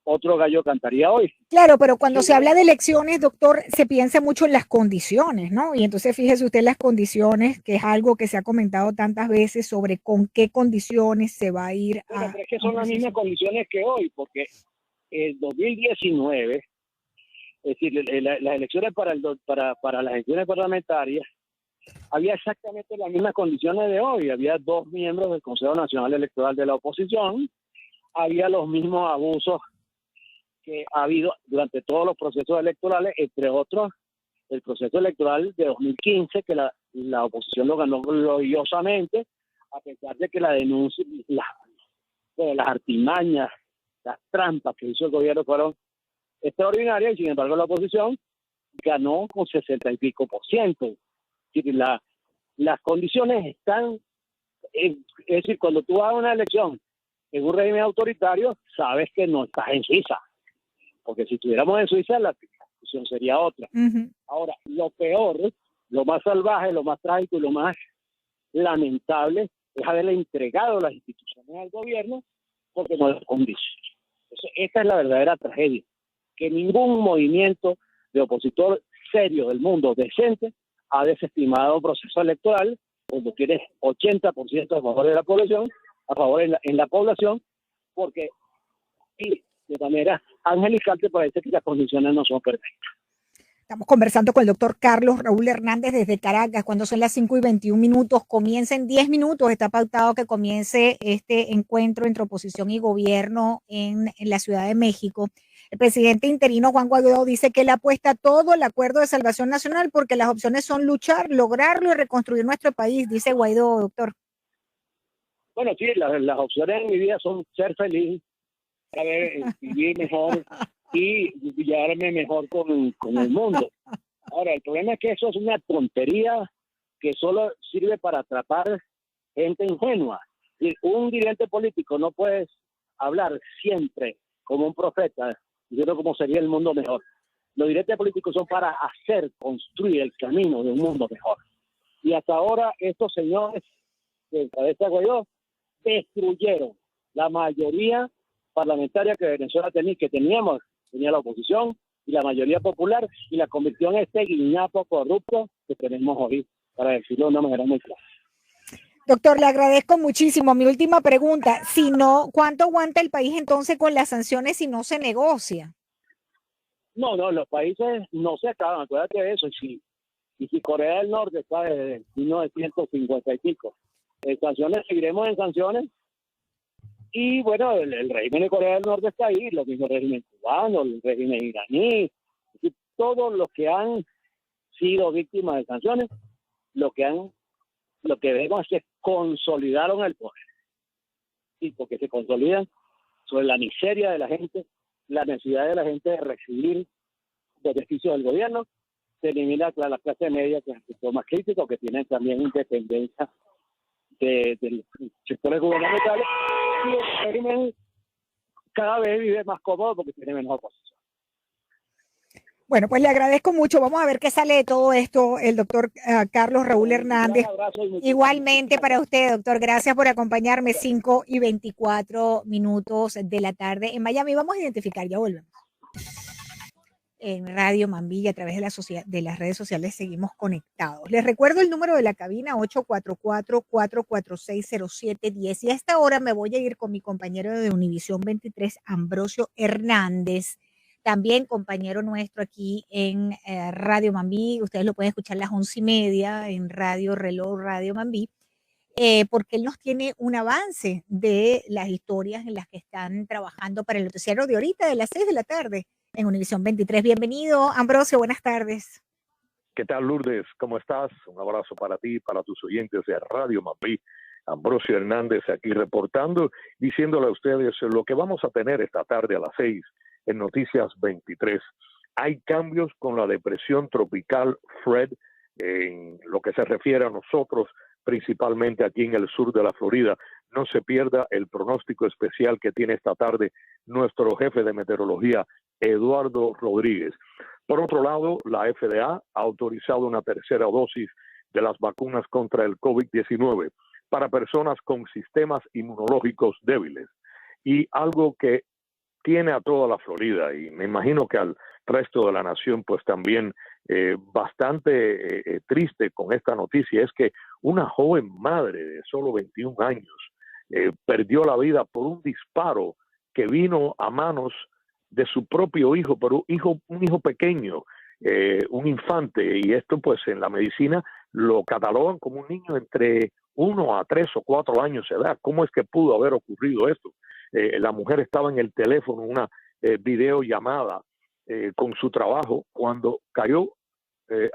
S16: otro gallo cantaría hoy.
S1: Claro, pero cuando se habla de elecciones, doctor, se piensa mucho en las condiciones, ¿no? Y entonces fíjese usted las condiciones, que es algo que se ha comentado tantas veces sobre con qué condiciones se va a ir a...
S16: Pero es que son las mismas condiciones que hoy, porque en 2019, es decir, las elecciones para las elecciones parlamentarias, había exactamente las mismas condiciones de hoy. Había 2 miembros del Consejo Nacional Electoral de la oposición, había los mismos abusos que ha habido durante todos los procesos electorales, entre otros el proceso electoral de 2015, que la oposición lo ganó gloriosamente, a pesar de que la denuncia, las artimañas, las trampas que hizo el gobierno fueron extraordinarias, y sin embargo la oposición ganó con 60 y pico %. Es decir, las condiciones están, es decir, cuando tú vas a una elección en un régimen autoritario, sabes que no estás en Suiza, porque si estuviéramos en Suiza la situación sería otra. Ahora, lo peor, lo más salvaje, lo más trágico y lo más lamentable es haberle entregado las instituciones al gobierno porque no las condice. Entonces, esta es la verdadera tragedia, que ningún movimiento de opositor serio del mundo decente ha desestimado un proceso electoral cuando tienes 80% a favor de la población, en la población, porque y de manera angelical te parece que las condiciones no son perfectas.
S1: Estamos conversando con el doctor Carlos Raúl Hernández desde Caracas, cuando son las 5:21. Comienza en 10 minutos, está pautado que comience este encuentro entre oposición y gobierno en la Ciudad de México. El presidente interino Juan Guaidó dice que él apuesta a todo el acuerdo de salvación nacional porque las opciones son luchar, lograrlo y reconstruir nuestro país, dice Guaidó, doctor.
S16: Bueno, sí, las opciones en mi vida son ser feliz, saber vivir mejor y llevarme mejor con el mundo. Ahora, el problema es que eso es una tontería que solo sirve para atrapar gente ingenua. Y un dirigente político no puede hablar siempre como un profeta, diciendo cómo sería el mundo mejor. Los dirigentes políticos son para construir el camino de un mundo mejor. Y hasta ahora estos señores de cabeza Guaidó destruyeron la mayoría parlamentaria que Venezuela tenía la oposición y la mayoría popular, y la convirtió en este guiñapo corrupto que tenemos hoy, para decirlo de una manera muy clara.
S1: Doctor, le agradezco muchísimo. Mi última pregunta, si no, ¿cuánto aguanta el país entonces con las sanciones si no se negocia?
S16: No, los países no se acaban, acuérdate de eso. Y si Corea del Norte está desde 1950 y pico en sanciones, seguiremos en sanciones. Y bueno, el régimen de Corea del Norte está ahí, lo mismo el régimen cubano, el régimen iraní, todos los que han sido víctimas de sanciones, lo que vemos es que consolidaron el poder. Sí, porque se consolidan sobre la miseria de la gente, la necesidad de la gente de recibir beneficios del gobierno, se elimina la clase media, que es el sector más crítico, que tienen también independencia de los sectores gubernamentales, y el régimen cada vez vive más cómodo porque tiene menos oposición.
S1: Bueno, pues le agradezco mucho. Vamos a ver qué sale de todo esto el doctor Carlos Raúl Hernández. Igualmente para usted, doctor. Gracias por acompañarme. 5:24 de la tarde en Miami. Vamos a identificar, ya volvemos. En Radio Mambí, a través de las redes sociales seguimos conectados. Les recuerdo el número de la cabina, 844-446-0710. Y a esta hora me voy a ir con mi compañero de Univisión 23, Ambrosio Hernández, también compañero nuestro aquí en Radio Mambí. Ustedes lo pueden escuchar a las 11:30 en Radio Reloj, Radio Mambí, porque él nos tiene un avance de las historias en las que están trabajando para el noticiero de ahorita, de las 6 de la tarde. En Univisión 23. Bienvenido, Ambrosio, buenas tardes.
S18: ¿Qué tal, Lourdes? ¿Cómo estás? Un abrazo para ti, para tus oyentes de Radio Mambí Ambrosio Hernández aquí reportando, diciéndole a ustedes lo que vamos a tener esta tarde a las 6 en Noticias 23. Hay cambios con la depresión tropical Fred en lo que se refiere a nosotros, principalmente aquí en el sur de la Florida. No se pierda el pronóstico especial que tiene esta tarde nuestro jefe de meteorología, Eduardo Rodríguez. Por otro lado, la FDA ha autorizado una tercera dosis de las vacunas contra el COVID-19 para personas con sistemas inmunológicos débiles. Y algo que tiene a toda la Florida, y me imagino que al resto de la nación, pues también bastante triste con esta noticia, es que una joven madre de solo 21 años perdió la vida por un disparo que vino a manos de su propio hijo, pero un hijo pequeño, un infante, y esto pues en la medicina lo catalogan como un niño entre 1 a 3 o 4 años de edad. ¿Cómo es que pudo haber ocurrido esto? La mujer estaba en el teléfono, una videollamada con su trabajo, cuando cayó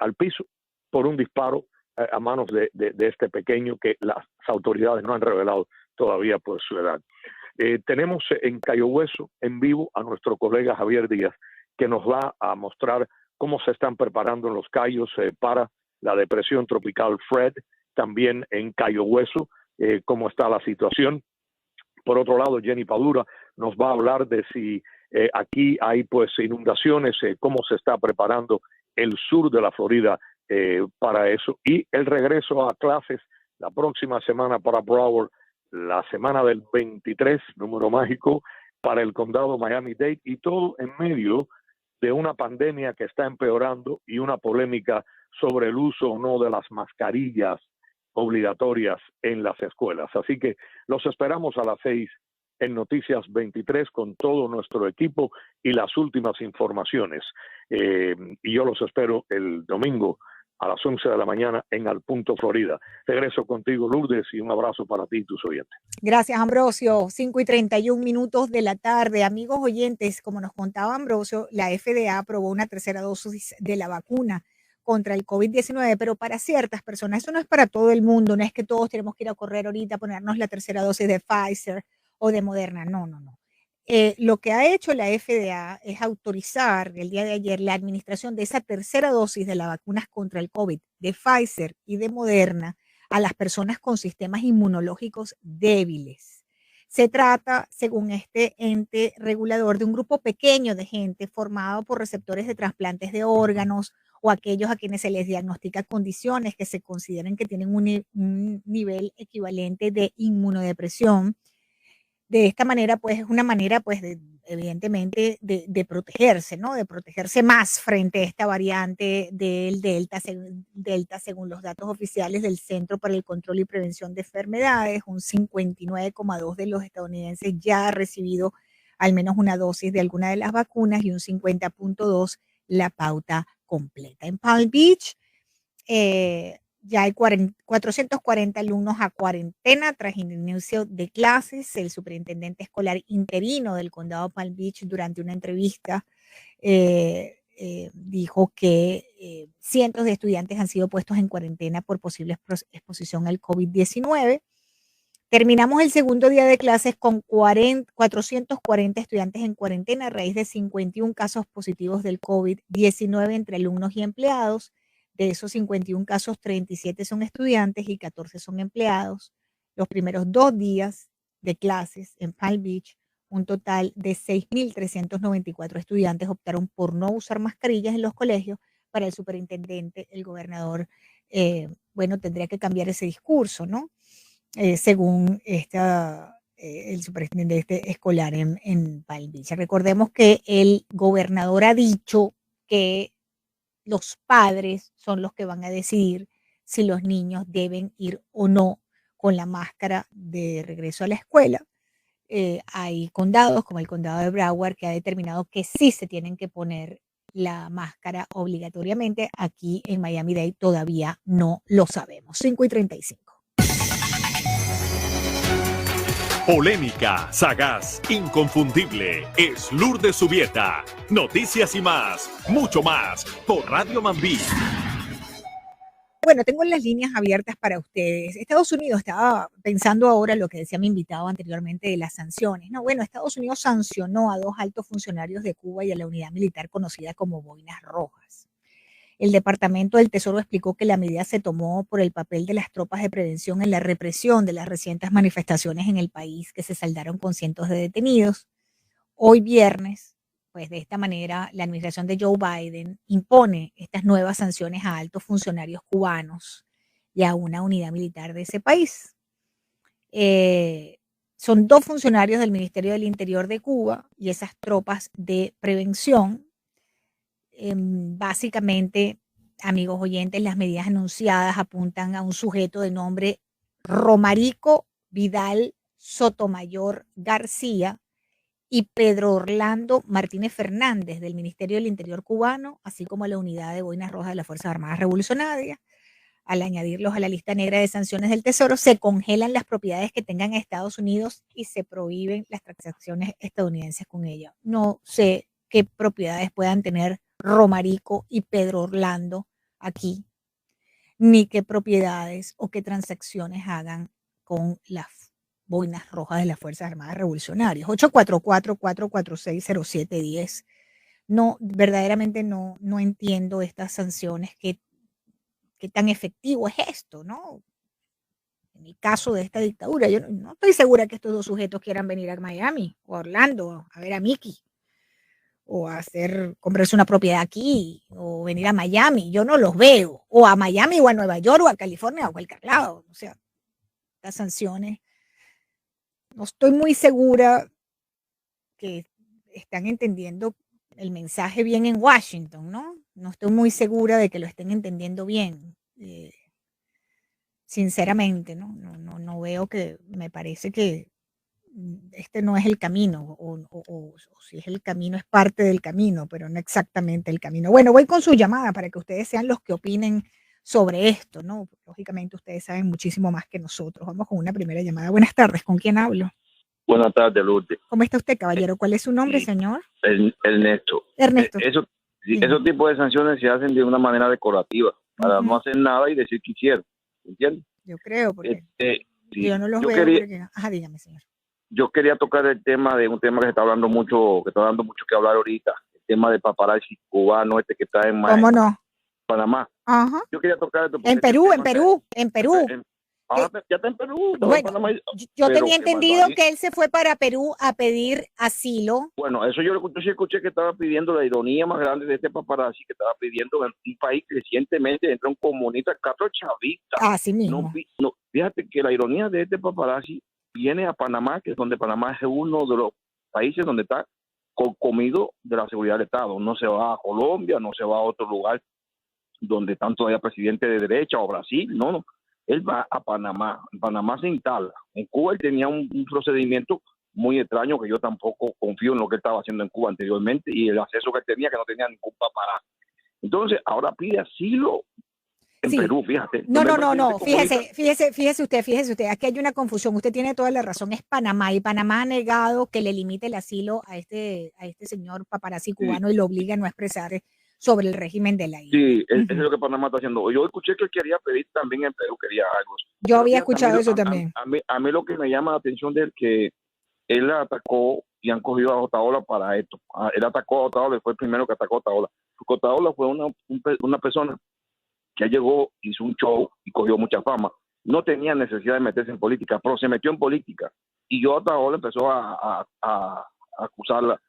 S18: al piso por un disparo a manos de este pequeño, que las autoridades no han revelado todavía por su edad. Tenemos en Cayo Hueso en vivo a nuestro colega Javier Díaz, que nos va a mostrar cómo se están preparando en los Cayos para la depresión tropical Fred. También en Cayo Hueso, cómo está la situación. Por otro lado, Jenny Padura nos va a hablar de si aquí hay pues inundaciones, cómo se está preparando el sur de la Florida para eso, y el regreso a clases la próxima semana para Broward, la semana del 23, número mágico, para el condado Miami-Dade, y todo en medio de una pandemia que está empeorando y una polémica sobre el uso o no de las mascarillas obligatorias en las escuelas. Así que los esperamos a las 6 en Noticias 23 con todo nuestro equipo y las últimas informaciones. Y yo los espero el domingo a las 11 de la mañana en Al Punto, Florida. Regreso contigo, Lourdes, y un abrazo para ti y tus oyentes.
S1: Gracias, Ambrosio. 5:31 de la tarde. Amigos oyentes, como nos contaba Ambrosio, la FDA aprobó una tercera dosis de la vacuna contra el COVID-19, pero para ciertas personas. Eso no es para todo el mundo, no es que todos tenemos que ir a correr ahorita a ponernos la tercera dosis de Pfizer o de Moderna, no. Lo que ha hecho la FDA es autorizar el día de ayer la administración de esa tercera dosis de las vacunas contra el COVID de Pfizer y de Moderna a las personas con sistemas inmunológicos débiles. Se trata, según este ente regulador, de un grupo pequeño de gente formado por receptores de trasplantes de órganos o aquellos a quienes se les diagnostica condiciones que se consideran que tienen un nivel equivalente de inmunodepresión. De esta manera, pues, es una manera, pues, evidentemente, de protegerse, ¿no? De protegerse más frente a esta variante del Delta, según los datos oficiales del Centro para el Control y Prevención de Enfermedades. Un 59,2% de los estadounidenses ya ha recibido al menos una dosis de alguna de las vacunas y un 50,2% la pauta completa. En Palm Beach, ya hay 440 alumnos a cuarentena tras el inicio de clases. El superintendente escolar interino del condado Palm Beach, durante una entrevista, dijo que cientos de estudiantes han sido puestos en cuarentena por posible exposición al COVID-19. Terminamos el segundo día de clases con 440 estudiantes en cuarentena a raíz de 51 casos positivos del COVID-19 entre alumnos y empleados. De esos 51 casos, 37 son estudiantes y 14 son empleados. Los primeros 2 días de clases en Palm Beach, un total de 6,394 estudiantes optaron por no usar mascarillas en los colegios. Para el superintendente, el gobernador, tendría que cambiar ese discurso, ¿no? Según el superintendente escolar en Palm Beach. Recordemos que el gobernador ha dicho que los padres son los que van a decidir si los niños deben ir o no con la máscara de regreso a la escuela. Hay condados, como el condado de Broward, que ha determinado que sí se tienen que poner la máscara obligatoriamente. Aquí en Miami-Dade todavía no lo sabemos. 5:35.
S3: Polémica, sagaz, inconfundible. Es Lourdes Subieta. Noticias y más, mucho más, por Radio Mambí.
S1: bueno, tengo las líneas abiertas para ustedes. Estados Unidos, estaba pensando ahora lo que decía mi invitado anteriormente de las sanciones. No, bueno, Estados Unidos sancionó a 2 altos funcionarios de Cuba y a la unidad militar conocida como Boinas Rojas. El Departamento del Tesoro explicó que la medida se tomó por el papel de las tropas de prevención en la represión de las recientes manifestaciones en el país que se saldaron con cientos de detenidos. Hoy viernes, pues de esta manera, la administración de Joe Biden impone estas nuevas sanciones a altos funcionarios cubanos y a una unidad militar de ese país. Son 2 funcionarios del Ministerio del Interior de Cuba y esas tropas de prevención. Básicamente, amigos oyentes, las medidas anunciadas apuntan a un sujeto de nombre Romarico Vidal Sotomayor García y Pedro Orlando Martínez Fernández del Ministerio del Interior cubano, así como a la unidad de Boinas Rojas de las Fuerzas Armadas Revolucionarias. Al añadirlos a la lista negra de sanciones del Tesoro, se congelan las propiedades que tengan Estados Unidos y se prohíben las transacciones estadounidenses con ellas. No sé qué propiedades puedan tener Romarico y Pedro Orlando aquí, ni qué propiedades o qué transacciones hagan con las Boinas Rojas de las Fuerzas Armadas Revolucionarias. 844-446-0710. No, verdaderamente no entiendo estas sanciones, qué tan efectivo es esto, ¿no? En el caso de esta dictadura, yo no estoy segura que estos 2 sujetos quieran venir a Miami o a Orlando a ver a Mickey, o comprarse una propiedad aquí, o venir a Miami. Yo no los veo, o a Miami, o a Nueva York, o a California, o a cualquier lado. O sea, estas sanciones, no estoy muy segura que están entendiendo el mensaje bien en Washington, ¿no? No estoy muy segura de que lo estén entendiendo bien. Sinceramente, no veo que, me parece que este no es el camino, o si es el camino, es parte del camino, pero no exactamente el camino. Bueno, voy con su llamada para que ustedes sean los que opinen sobre esto, ¿no? Lógicamente ustedes saben muchísimo más que nosotros. Vamos con una primera llamada. Buenas tardes, ¿con quién hablo?
S19: Buenas tardes, Lourdes.
S1: ¿Cómo está usted, caballero? ¿Cuál es su nombre, señor?
S19: Ernesto.
S1: Ernesto.
S19: Esos tipos de sanciones se hacen de una manera decorativa, para no hacer nada y decir que hicieron, ¿entiendes?
S1: Yo creo, porque
S19: sí,
S1: yo no los veo. Ajá, dígame, señor.
S19: Yo quería tocar el tema de un tema que se está hablando mucho, que está dando mucho que hablar ahorita, el tema de paparazzi cubano que está en
S1: ¿Cómo no?
S19: Panamá.
S1: Ajá.
S19: Yo quería tocar esto.
S1: En Perú.
S19: Ya está en Perú.
S1: Bueno, yo tenía entendido que él se fue para Perú a pedir asilo.
S19: Bueno, eso yo sí escuché que estaba pidiendo la ironía más grande de este paparazzi, que estaba pidiendo en un país que recientemente entra un comunista, cato chavista.
S1: Así mismo.
S19: No, fíjate que la ironía de este paparazzi viene a Panamá, que es donde Panamá es uno de los países donde está comido de la seguridad del Estado. No se va a Colombia, no se va a otro lugar donde están todavía presidentes de derecha o Brasil, no. Él va a Panamá. En Panamá se instala. En Cuba él tenía un procedimiento muy extraño que yo tampoco confío en lo que él estaba haciendo en Cuba anteriormente y el acceso que él tenía, que no tenía ningún paparazzi. Entonces, ahora pide asilo en Perú, fíjate.
S1: No. Fíjese usted. Aquí hay una confusión. Usted tiene toda la razón. Es Panamá y Panamá ha negado que le limite el asilo a este señor paparazzi cubano y lo obliga a no expresar sobre el régimen de la isla.
S19: Sí, eso es lo que Panamá está haciendo. Yo escuché que él quería pedir también en Perú, quería algo.
S1: Yo había escuchado eso también.
S19: A mí lo que me llama la atención de él que él atacó y han cogido a Otaola para esto. Él atacó a Otaola y fue el primero que atacó a Otaola. Porque Otaola fue una persona que llegó, hizo un show y cogió mucha fama. No tenía necesidad de meterse en política, pero se metió en política. Y yo Otaola empezó a acusarla,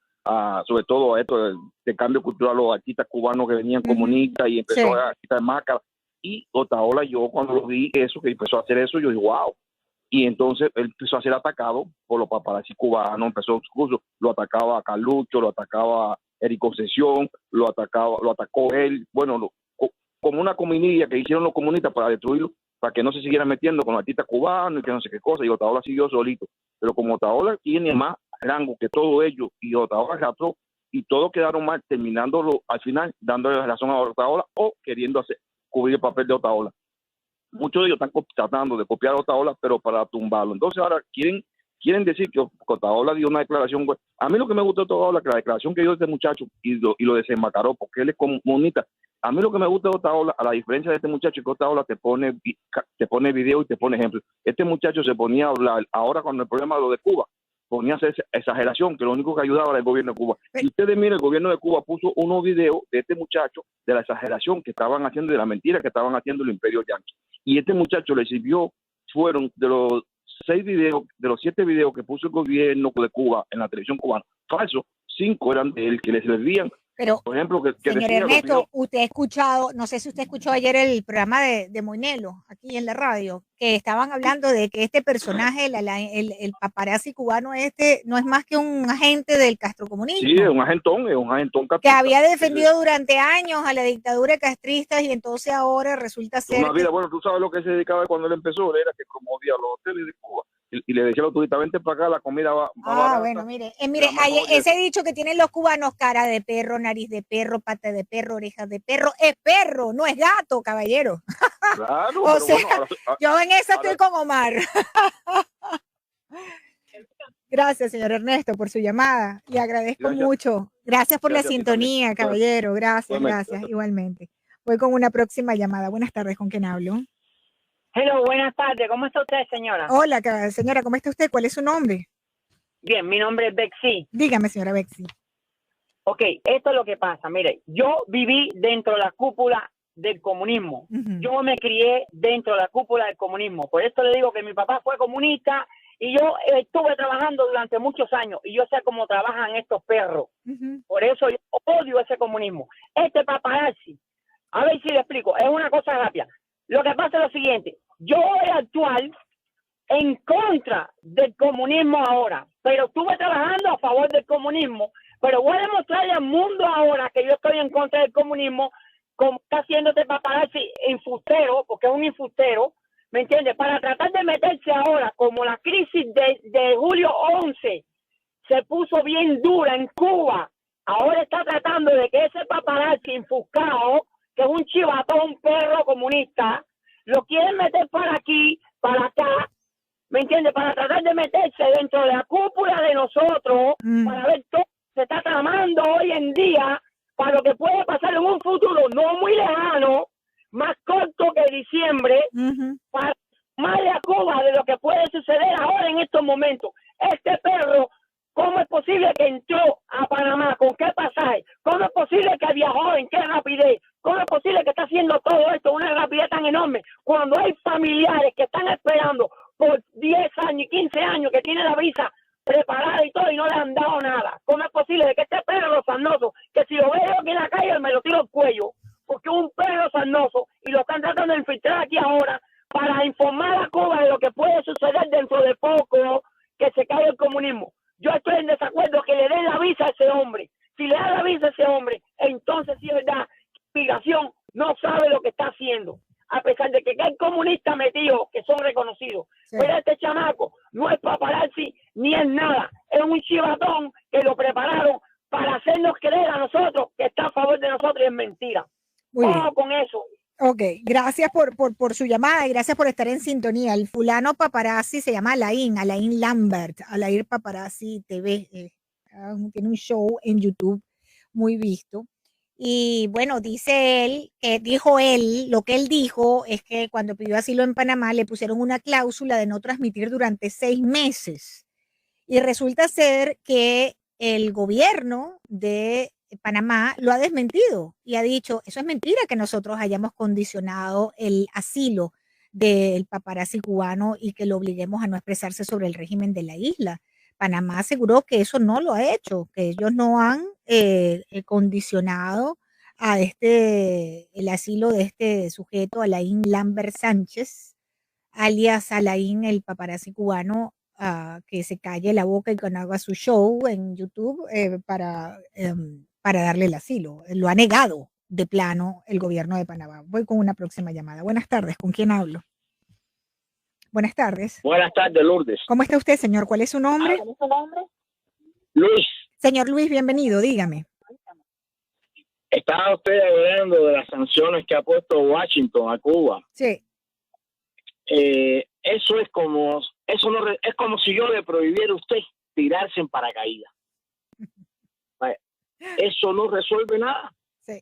S19: sobre todo a esto de cambio cultural, los artistas cubanos que venían comunistas y empezó a quitar máscaras. Y Otaola, yo cuando lo vi eso, que empezó a hacer eso, yo dije, wow. Y entonces él empezó a ser atacado por los paparazzi cubanos, empezó incluso, lo atacaba a Carlucho, lo atacaba a Eric Concesión, lo atacó él, bueno, como una comunilla que hicieron los comunistas para destruirlo, para que no se siguieran metiendo con los artistas cubanos y que no sé qué cosa, y Otaola siguió solito. Pero como Otaola tiene más rango que todo ello, y Otaola rató, y todos quedaron mal, terminándolo al final, dándole la razón a Otaola o queriendo cubrir el papel de Otaola. Muchos de ellos están tratando de copiar a Otaola, pero para tumbarlo. Entonces ahora quieren decir que Otaola dio una declaración. A mí lo que me gustó de Otaola, que la declaración que dio este muchacho y lo desenmascaró, porque él es comunista, A mí lo que me gusta de Otaola, a la diferencia de este muchacho, que Otaola te pone video y te pone ejemplo. Este muchacho se ponía a hablar, ahora con el problema de lo de Cuba, ponía a hacer exageración, que lo único que ayudaba era el gobierno de Cuba. Y ustedes miren, el gobierno de Cuba puso unos videos de este muchacho, de la exageración que estaban haciendo, de la mentira que estaban haciendo el imperio yanqui. Y este muchacho le sirvió, fueron de los 6 videos, de los 7 videos que puso el gobierno de Cuba en la televisión cubana, falsos, 5 eran de él, que les servían.
S1: Pero,
S19: por ejemplo, que
S1: señor
S19: decía
S1: Ernesto, usted ha escuchado, no sé si usted escuchó ayer el programa de Moinelo, aquí en la radio, que estaban hablando de que este personaje, el paparazzi cubano no es más que un agente del castrocomunismo.
S19: Sí, es un agentón
S1: que había defendido durante años a la dictadura castrista y entonces ahora resulta ser...
S19: Una vida, bueno, tú sabes lo que se dedicaba cuando él empezó, era que promovía los hoteles de Cuba. Y le decía a los turistas, vente para acá, la comida va barata.
S1: Bueno, mire, ese dicho que tienen los cubanos, cara de perro, nariz de perro, pata de perro, orejas de perro, es perro, no es gato, caballero.
S19: Claro,
S1: o sea,
S19: bueno,
S1: yo en esa estoy con Omar. Gracias, señor Ernesto, por su llamada. Le agradezco mucho. Gracias por la sintonía, caballero. Gracias, igualmente. Voy con una próxima llamada. Buenas tardes, ¿con quién hablo?
S20: Hello, buenas tardes. ¿Cómo está usted, señora?
S1: Hola, señora, ¿cómo está usted? ¿Cuál es su nombre?
S20: Bien, mi nombre es Bexy.
S1: Dígame, señora Bexy.
S20: Ok, esto es lo que pasa. Mire, yo viví dentro de la cúpula del comunismo. Yo me crié dentro de la cúpula del comunismo. Por eso le digo que mi papá fue comunista y yo estuve trabajando durante muchos años y yo sé cómo trabajan estos perros. Por eso yo odio ese comunismo. Este paparazzi, a ver si le explico, es una cosa rápida. Lo que pasa es lo siguiente, yo voy a actuar en contra del comunismo ahora, pero estuve trabajando a favor del comunismo, pero voy a demostrarle al mundo ahora que yo estoy en contra del comunismo, como está haciendo este paparazzi infustero, porque es un infustero, ¿me entiendes? Para tratar de meterse ahora, como la crisis de julio 11 se puso bien dura en Cuba, ahora está tratando de que ese paparazzi infuscado, que es un chivatón, un perro comunista, lo quieren meter para aquí, para acá, ¿me entiendes? Para tratar de meterse dentro de la cúpula de nosotros, para ver todo lo que se está tramando hoy en día, para lo que puede pasar en un futuro no muy lejano, más corto que diciembre, para informarle a Cuba de lo que puede suceder ahora en estos momentos. Este perro, ¿cómo es posible que entró a Panamá? ¿Con qué pasaje? ¿Cómo es posible que viajó? ¿En qué rapidez? ¿Cómo es posible que está haciendo todo esto una rapidez tan enorme? Cuando hay familiares que están esperando por 10 años y 15 años que tienen la visa preparada y todo y no le han dado nada. ¿Cómo es posible de que este perro sarnoso, que si lo veo aquí en la calle me lo tiro al cuello, porque es un perro sarnoso y lo están tratando de infiltrar aquí ahora para informar a Cuba de lo que puede suceder dentro de poco, que se caiga el comunismo? Yo estoy en desacuerdo que le den la visa a ese hombre. Si le da la visa a ese hombre, entonces sí es verdad que la migración no sabe lo que está haciendo. A pesar de que hay comunistas metidos que son reconocidos. Sí. Pero este chamaco no es paparazzi ni es nada. Es un chivatón que lo prepararon para hacernos creer a nosotros que está a favor de nosotros y es mentira. Ojo con eso.
S1: Ok, gracias por su llamada y gracias por estar en sintonía. El fulano paparazzi se llama Alain Lambert, Alain Paparazzi TV. Tiene un show en YouTube muy visto. Y bueno, dijo él, lo que él dijo es que cuando pidió asilo en Panamá le pusieron una cláusula de no transmitir durante 6 meses. Y resulta ser que el gobierno de Panamá lo ha desmentido y ha dicho, eso es mentira que nosotros hayamos condicionado el asilo del paparazzi cubano y que lo obliguemos a no expresarse sobre el régimen de la isla. Panamá aseguró que eso no lo ha hecho, que ellos no han condicionado a el asilo de este sujeto, Alain Lambert Sánchez, alias Alain el paparazzi cubano, que se calle la boca y que no haga su show en YouTube para darle el asilo. Lo ha negado de plano el gobierno de Panamá. Voy con una próxima llamada. Buenas tardes, ¿con quién hablo? Buenas tardes.
S16: Buenas tardes, Lourdes.
S1: ¿Cómo está usted, señor? ¿Cuál es su nombre?
S16: ¿Cuál es su nombre? Luis.
S1: Señor Luis, bienvenido, dígame.
S16: Estaba usted hablando de las sanciones que ha puesto Washington a Cuba.
S1: Sí.
S16: Eso es como si yo le prohibiera a usted tirarse en paracaídas. Eso no resuelve nada.
S1: Sí.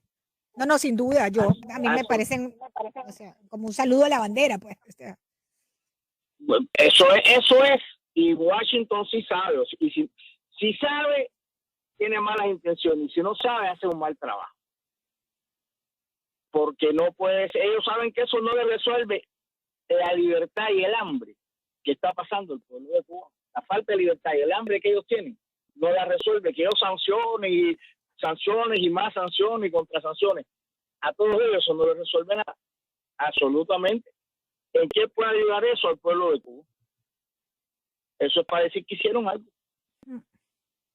S1: No, sin duda, a mí me parecen, o sea, como un saludo a la bandera, pues. O sea.
S16: Eso es, y Washington sí sabe, y si sabe, tiene malas intenciones, y si no sabe, hace un mal trabajo. Porque no puede ser, ellos saben que eso no le resuelve la libertad y el hambre que está pasando el pueblo de Cuba. La falta de libertad y el hambre que ellos tienen no la resuelve, que ellos sanciones y más sanciones y contrasanciones. A todos ellos eso no les resuelve nada, absolutamente. ¿En qué puede ayudar eso al pueblo de Cuba? Eso es para decir que hicieron algo.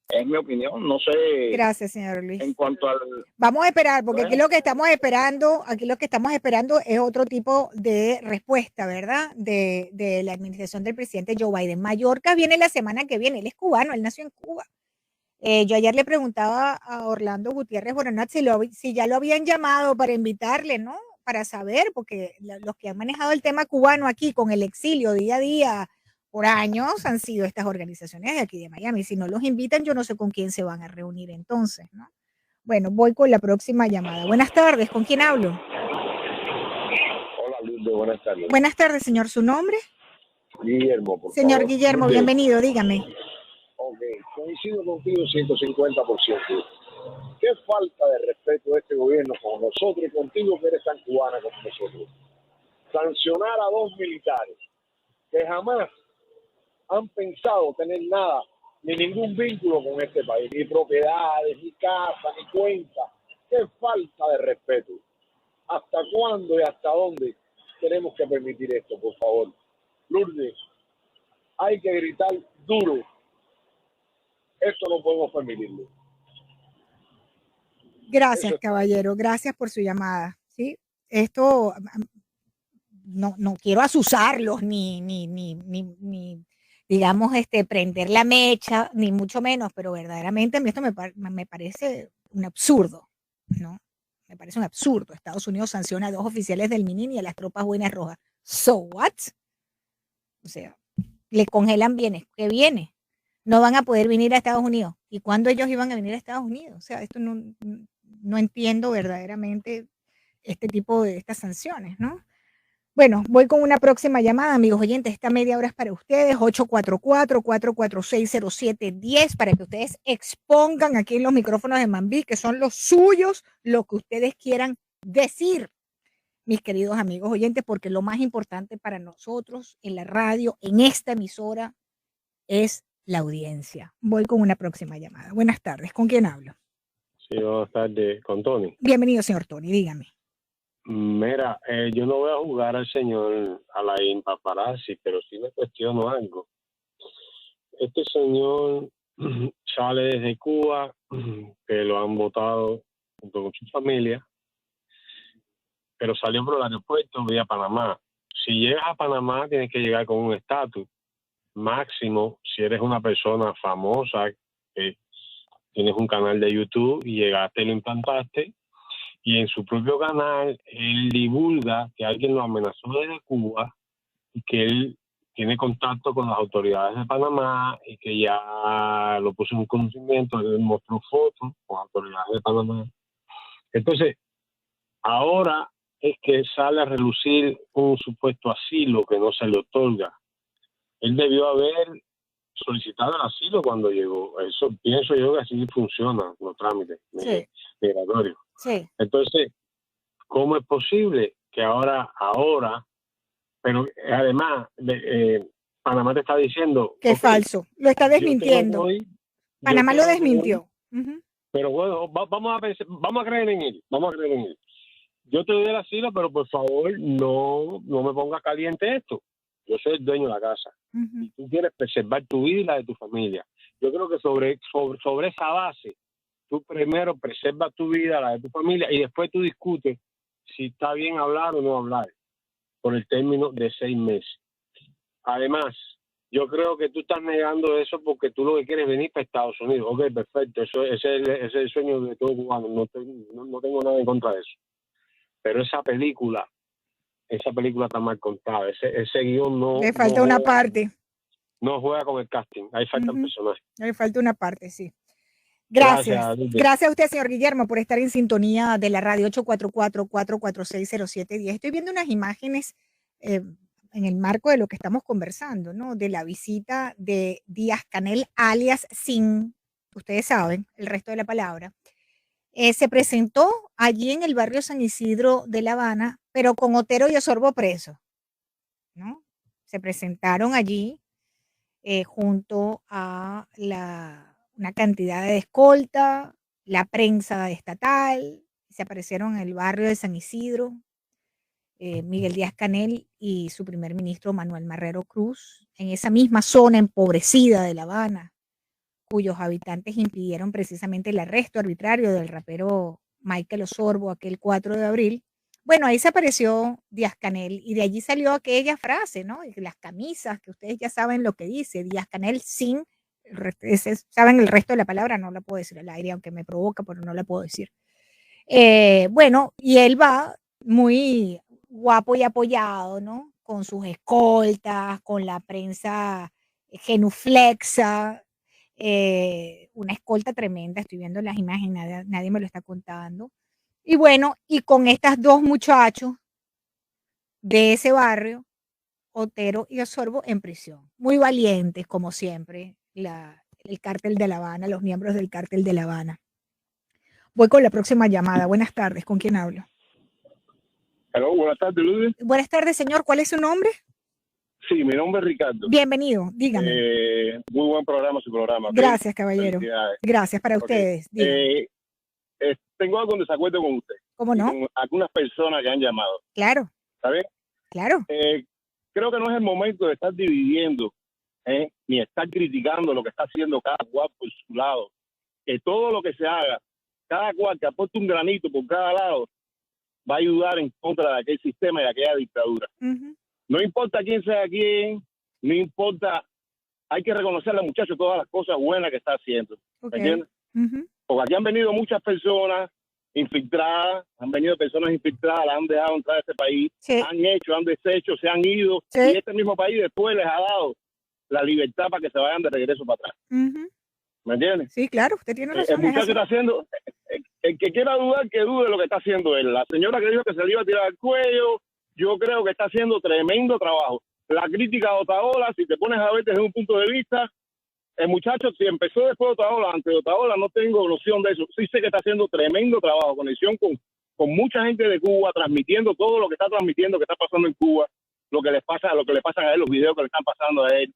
S16: Es mi opinión, no sé.
S1: Gracias, señor Luis.
S16: En cuanto al...
S1: Vamos a esperar, porque aquí lo que estamos esperando es otro tipo de respuesta, ¿verdad? De la administración del presidente Joe Biden. Mallorca viene la semana que viene, él es cubano, él nació en Cuba. Yo ayer le preguntaba a Orlando Gutiérrez Boronat si ya lo habían llamado para invitarle, ¿no? Para saber, porque los que han manejado el tema cubano aquí con el exilio día a día por años han sido estas organizaciones de aquí de Miami. Si no los invitan, yo no sé con quién se van a reunir entonces, ¿no? Bueno, voy con la próxima llamada. Buenas tardes, ¿con quién hablo?
S21: Hola, Lourdes, buenas tardes.
S1: Buenas tardes, señor. ¿Su nombre?
S21: Guillermo, por
S1: Señor
S21: favor.
S1: Guillermo, bienvenido, dígame.
S21: Ok, coincido contigo 150%. ¿Qué falta de respeto de este gobierno con nosotros y contigo que eres tan cubana como nosotros? Sancionar a 2 militares que jamás han pensado tener nada, ni ningún vínculo con este país, ni propiedades, ni casa, ni cuenta. ¡Qué falta de respeto! ¿Hasta cuándo y hasta dónde tenemos que permitir esto, por favor? Lourdes, hay que gritar duro. Esto no podemos permitirlo.
S1: Gracias, caballero. Gracias por su llamada. ¿Sí? Esto no quiero asusarlos ni digamos, prender la mecha, ni mucho menos, pero verdaderamente a mí esto me parece un absurdo, ¿no? Me parece un absurdo. Estados Unidos sanciona a 2 oficiales del MININ y a las tropas buenas rojas. ¿So what? O sea, le congelan bienes. ¿Qué viene? No van a poder venir a Estados Unidos. ¿Y cuándo ellos iban a venir a Estados Unidos? O sea, esto no entiendo verdaderamente estas sanciones, ¿no? Bueno, voy con una próxima llamada, amigos oyentes. Esta media hora es para ustedes, 844-446-0710, para que ustedes expongan aquí en los micrófonos de Mambí, que son los suyos, lo que ustedes quieran decir, mis queridos amigos oyentes, porque lo más importante para nosotros en la radio, en esta emisora, es la audiencia. Voy con una próxima llamada. Buenas tardes, ¿con quién hablo?
S21: Sí, buenas tardes, con Tony.
S1: Bienvenido, señor Tony, dígame.
S21: Mira, yo no voy a jugar al señor Alain Paparazzi, pero sí me cuestiono algo. Este señor sale desde Cuba, que lo han votado junto con su familia, pero salió por el aeropuerto vía Panamá. Si llegas a Panamá, tienes que llegar con un estatus máximo. Si eres una persona famosa, tienes un canal de YouTube y llegaste y lo implantaste, y en su propio canal él divulga que alguien lo amenazó desde Cuba y que él tiene contacto con las autoridades de Panamá y que ya lo puso en conocimiento. Él mostró fotos con autoridades de Panamá. Entonces, ahora es que sale a relucir un supuesto asilo que no se le otorga. Él debió haber solicitado el asilo cuando llegó. Eso pienso yo que así funcionan los trámites migratorios.
S1: Sí.
S21: Entonces, ¿cómo es posible que ahora, pero además, Panamá te está diciendo
S1: que es falso, lo está desmintiendo. Panamá lo desmintió.
S21: Pero bueno, vamos a creer en él, Yo te doy el asilo, pero por favor no me pongas caliente esto. Yo soy el dueño de la casa. Y tú quieres preservar tu vida y la de tu familia. Yo creo que sobre esa base, tú primero preservas tu vida, la de tu familia, y después tú discutes si está bien hablar o no hablar por el término de 6 meses. Además, yo creo que tú estás negando eso porque tú lo que quieres es venir para Estados Unidos. Ok, perfecto, ese es el sueño de todo cubano, no tengo nada en contra de eso. Pero esa película está mal contada, ese guión no...
S1: Le falta una parte.
S21: No juega con el casting, ahí faltan personajes.
S1: Le falta una parte, sí. Gracias. Gracias a usted, señor Guillermo, por estar en sintonía de la radio 844-446-0710. Estoy viendo unas imágenes en el marco de lo que estamos conversando, ¿no? De la visita de Díaz-Canel, alias Sin, ustedes saben el resto de la palabra. Se presentó allí en el barrio San Isidro de La Habana, pero con Otero y Osorbo presos, ¿no? Se presentaron allí junto a una cantidad de escolta, la prensa estatal, se aparecieron en el barrio de San Isidro, Miguel Díaz-Canel y su primer ministro Manuel Marrero Cruz, en esa misma zona empobrecida de La Habana, cuyos habitantes impidieron precisamente el arresto arbitrario del rapero Michael Osorbo aquel 4 de abril. Bueno, ahí se apareció Díaz-Canel y de allí salió aquella frase, ¿no? Las camisas, que ustedes ya saben lo que dice, Díaz-Canel sin, saben el resto de la palabra, no la puedo decir al aire, aunque me provoca, pero no la puedo decir. Bueno, y él va muy guapo y apoyado, ¿no? Con sus escoltas, con la prensa genuflexa, una escolta tremenda, estoy viendo las imágenes, nadie me lo está contando. Y bueno, y con estas dos muchachos de ese barrio, Otero y Osorbo, en prisión. Muy valientes, como siempre, el cártel de La Habana, los miembros del cártel de La Habana. Voy con la próxima llamada. Buenas tardes, ¿con quién hablo?
S21: Hello, buenas tardes, Lourdes.
S1: Buenas tardes, señor. ¿Cuál es su nombre?
S21: Sí, mi nombre es Ricardo.
S1: Bienvenido, dígame.
S21: Muy buen programa, su programa.
S1: Gracias, caballero. Gracias para ustedes.
S21: Tengo algo en desacuerdo con usted.
S1: ¿Cómo no?
S21: Con algunas personas que han llamado.
S1: Claro.
S21: ¿Está bien?
S1: Claro.
S21: Creo que no es el momento de estar dividiendo, ni estar criticando lo que está haciendo cada cual por su lado. Que todo lo que se haga, cada cual que aporte un granito por cada lado, va a ayudar en contra de aquel sistema y de aquella dictadura. No importa quién sea quién, no importa, hay que reconocerle al muchacho todas las cosas buenas que está haciendo. ¿Me entiendes? Porque aquí han venido muchas personas infiltradas, las han dejado entrar a este país, han hecho, han deshecho, se han ido, y este mismo país después les ha dado la libertad para que se vayan de regreso para atrás. ¿Me entiendes?
S1: Sí, claro, usted tiene razón.
S21: El muchacho está haciendo, el que quiera dudar, que dude de lo que está haciendo él. La señora que dijo que se le iba a tirar al cuello, yo creo que está haciendo tremendo trabajo. La crítica a Otaola, si te pones a ver desde un punto de vista, el muchacho, si empezó después de Otaola, antes de Otaola, no tengo noción de eso. Sí sé que está haciendo tremendo trabajo, conexión con mucha gente de Cuba, transmitiendo todo lo que está transmitiendo, que está pasando en Cuba, lo que le pasan a él, los videos que le están pasando a él.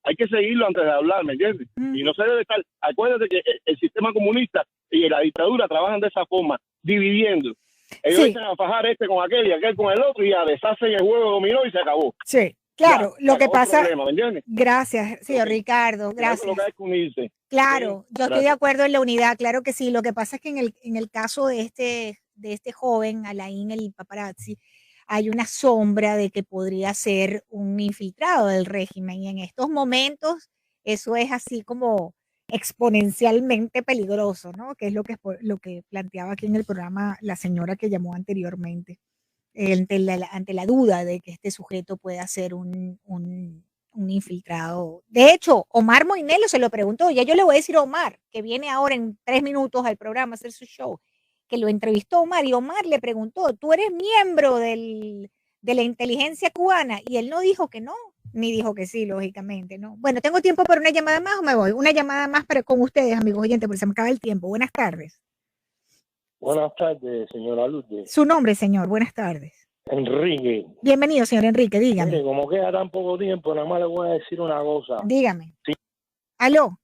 S21: Hay que seguirlo antes de hablar, ¿me entiendes? Y no se debe estar. Acuérdate que el sistema comunista y la dictadura trabajan de esa forma, dividiendo. Ellos echan a fajar con aquel y aquel con el otro y a deshacen el juego dominó y se acabó.
S1: Sí, claro.
S21: Ya,
S1: lo que pasa.
S21: Problema, ¿me entiendes?
S1: Gracias, señor Ricardo. Gracias.
S21: Lo que hay que unirse.
S1: Claro, yo estoy de acuerdo en la unidad, claro que sí. Lo que pasa es que en el caso de este joven, Alain el paparazzi, hay una sombra de que podría ser un infiltrado del régimen y en estos momentos eso es así como exponencialmente peligroso, ¿no? Que es lo que planteaba aquí en el programa la señora que llamó anteriormente, ante la duda de que este sujeto pueda ser un infiltrado. De hecho, Omar Moinelo se lo preguntó, ya yo le voy a decir a Omar, que viene ahora en 3 minutos al programa a hacer su show, que lo entrevistó Omar, y Omar le preguntó, ¿tú eres miembro de la inteligencia cubana? Y él no dijo que no, ni dijo que sí, lógicamente, ¿no? Bueno, ¿tengo tiempo para una llamada más o me voy? Una llamada más con ustedes, amigos oyentes, porque se me acaba el tiempo. Buenas tardes.
S21: Buenas tardes, señora Lourdes.
S1: Su nombre, señor, buenas tardes.
S21: Enrique.
S1: Bienvenido, señor Enrique, dígame.
S21: Mire, como queda tan poco tiempo, nada más le voy a decir una cosa.
S1: Dígame.
S21: Sí.
S1: ¿Aló?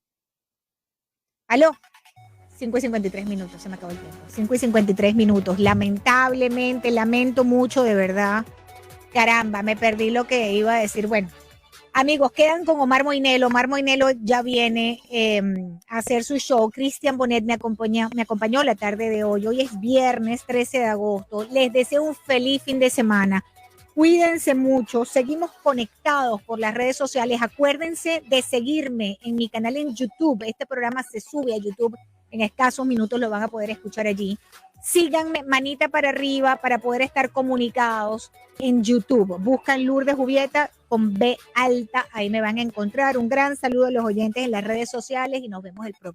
S1: 5:53 minutos, se me acabó el tiempo. 5:53 minutos. Lamentablemente, lamento mucho, de verdad. Caramba, me perdí lo que iba a decir. Bueno, amigos, quedan con Omar Moinelo. Omar Moinelo ya viene a hacer su show. Cristian Bonet me acompañó la tarde de hoy. Hoy es viernes 13 de agosto. Les deseo un feliz fin de semana. Cuídense mucho, seguimos conectados por las redes sociales. Acuérdense de seguirme en mi canal en YouTube. Este programa se sube a YouTube. En escasos minutos lo van a poder escuchar allí. Síganme, manita para arriba para poder estar comunicados en YouTube. Buscan Lourdes Jubieta con B alta, ahí me van a encontrar. Un gran saludo a los oyentes en las redes sociales y nos vemos el próximo.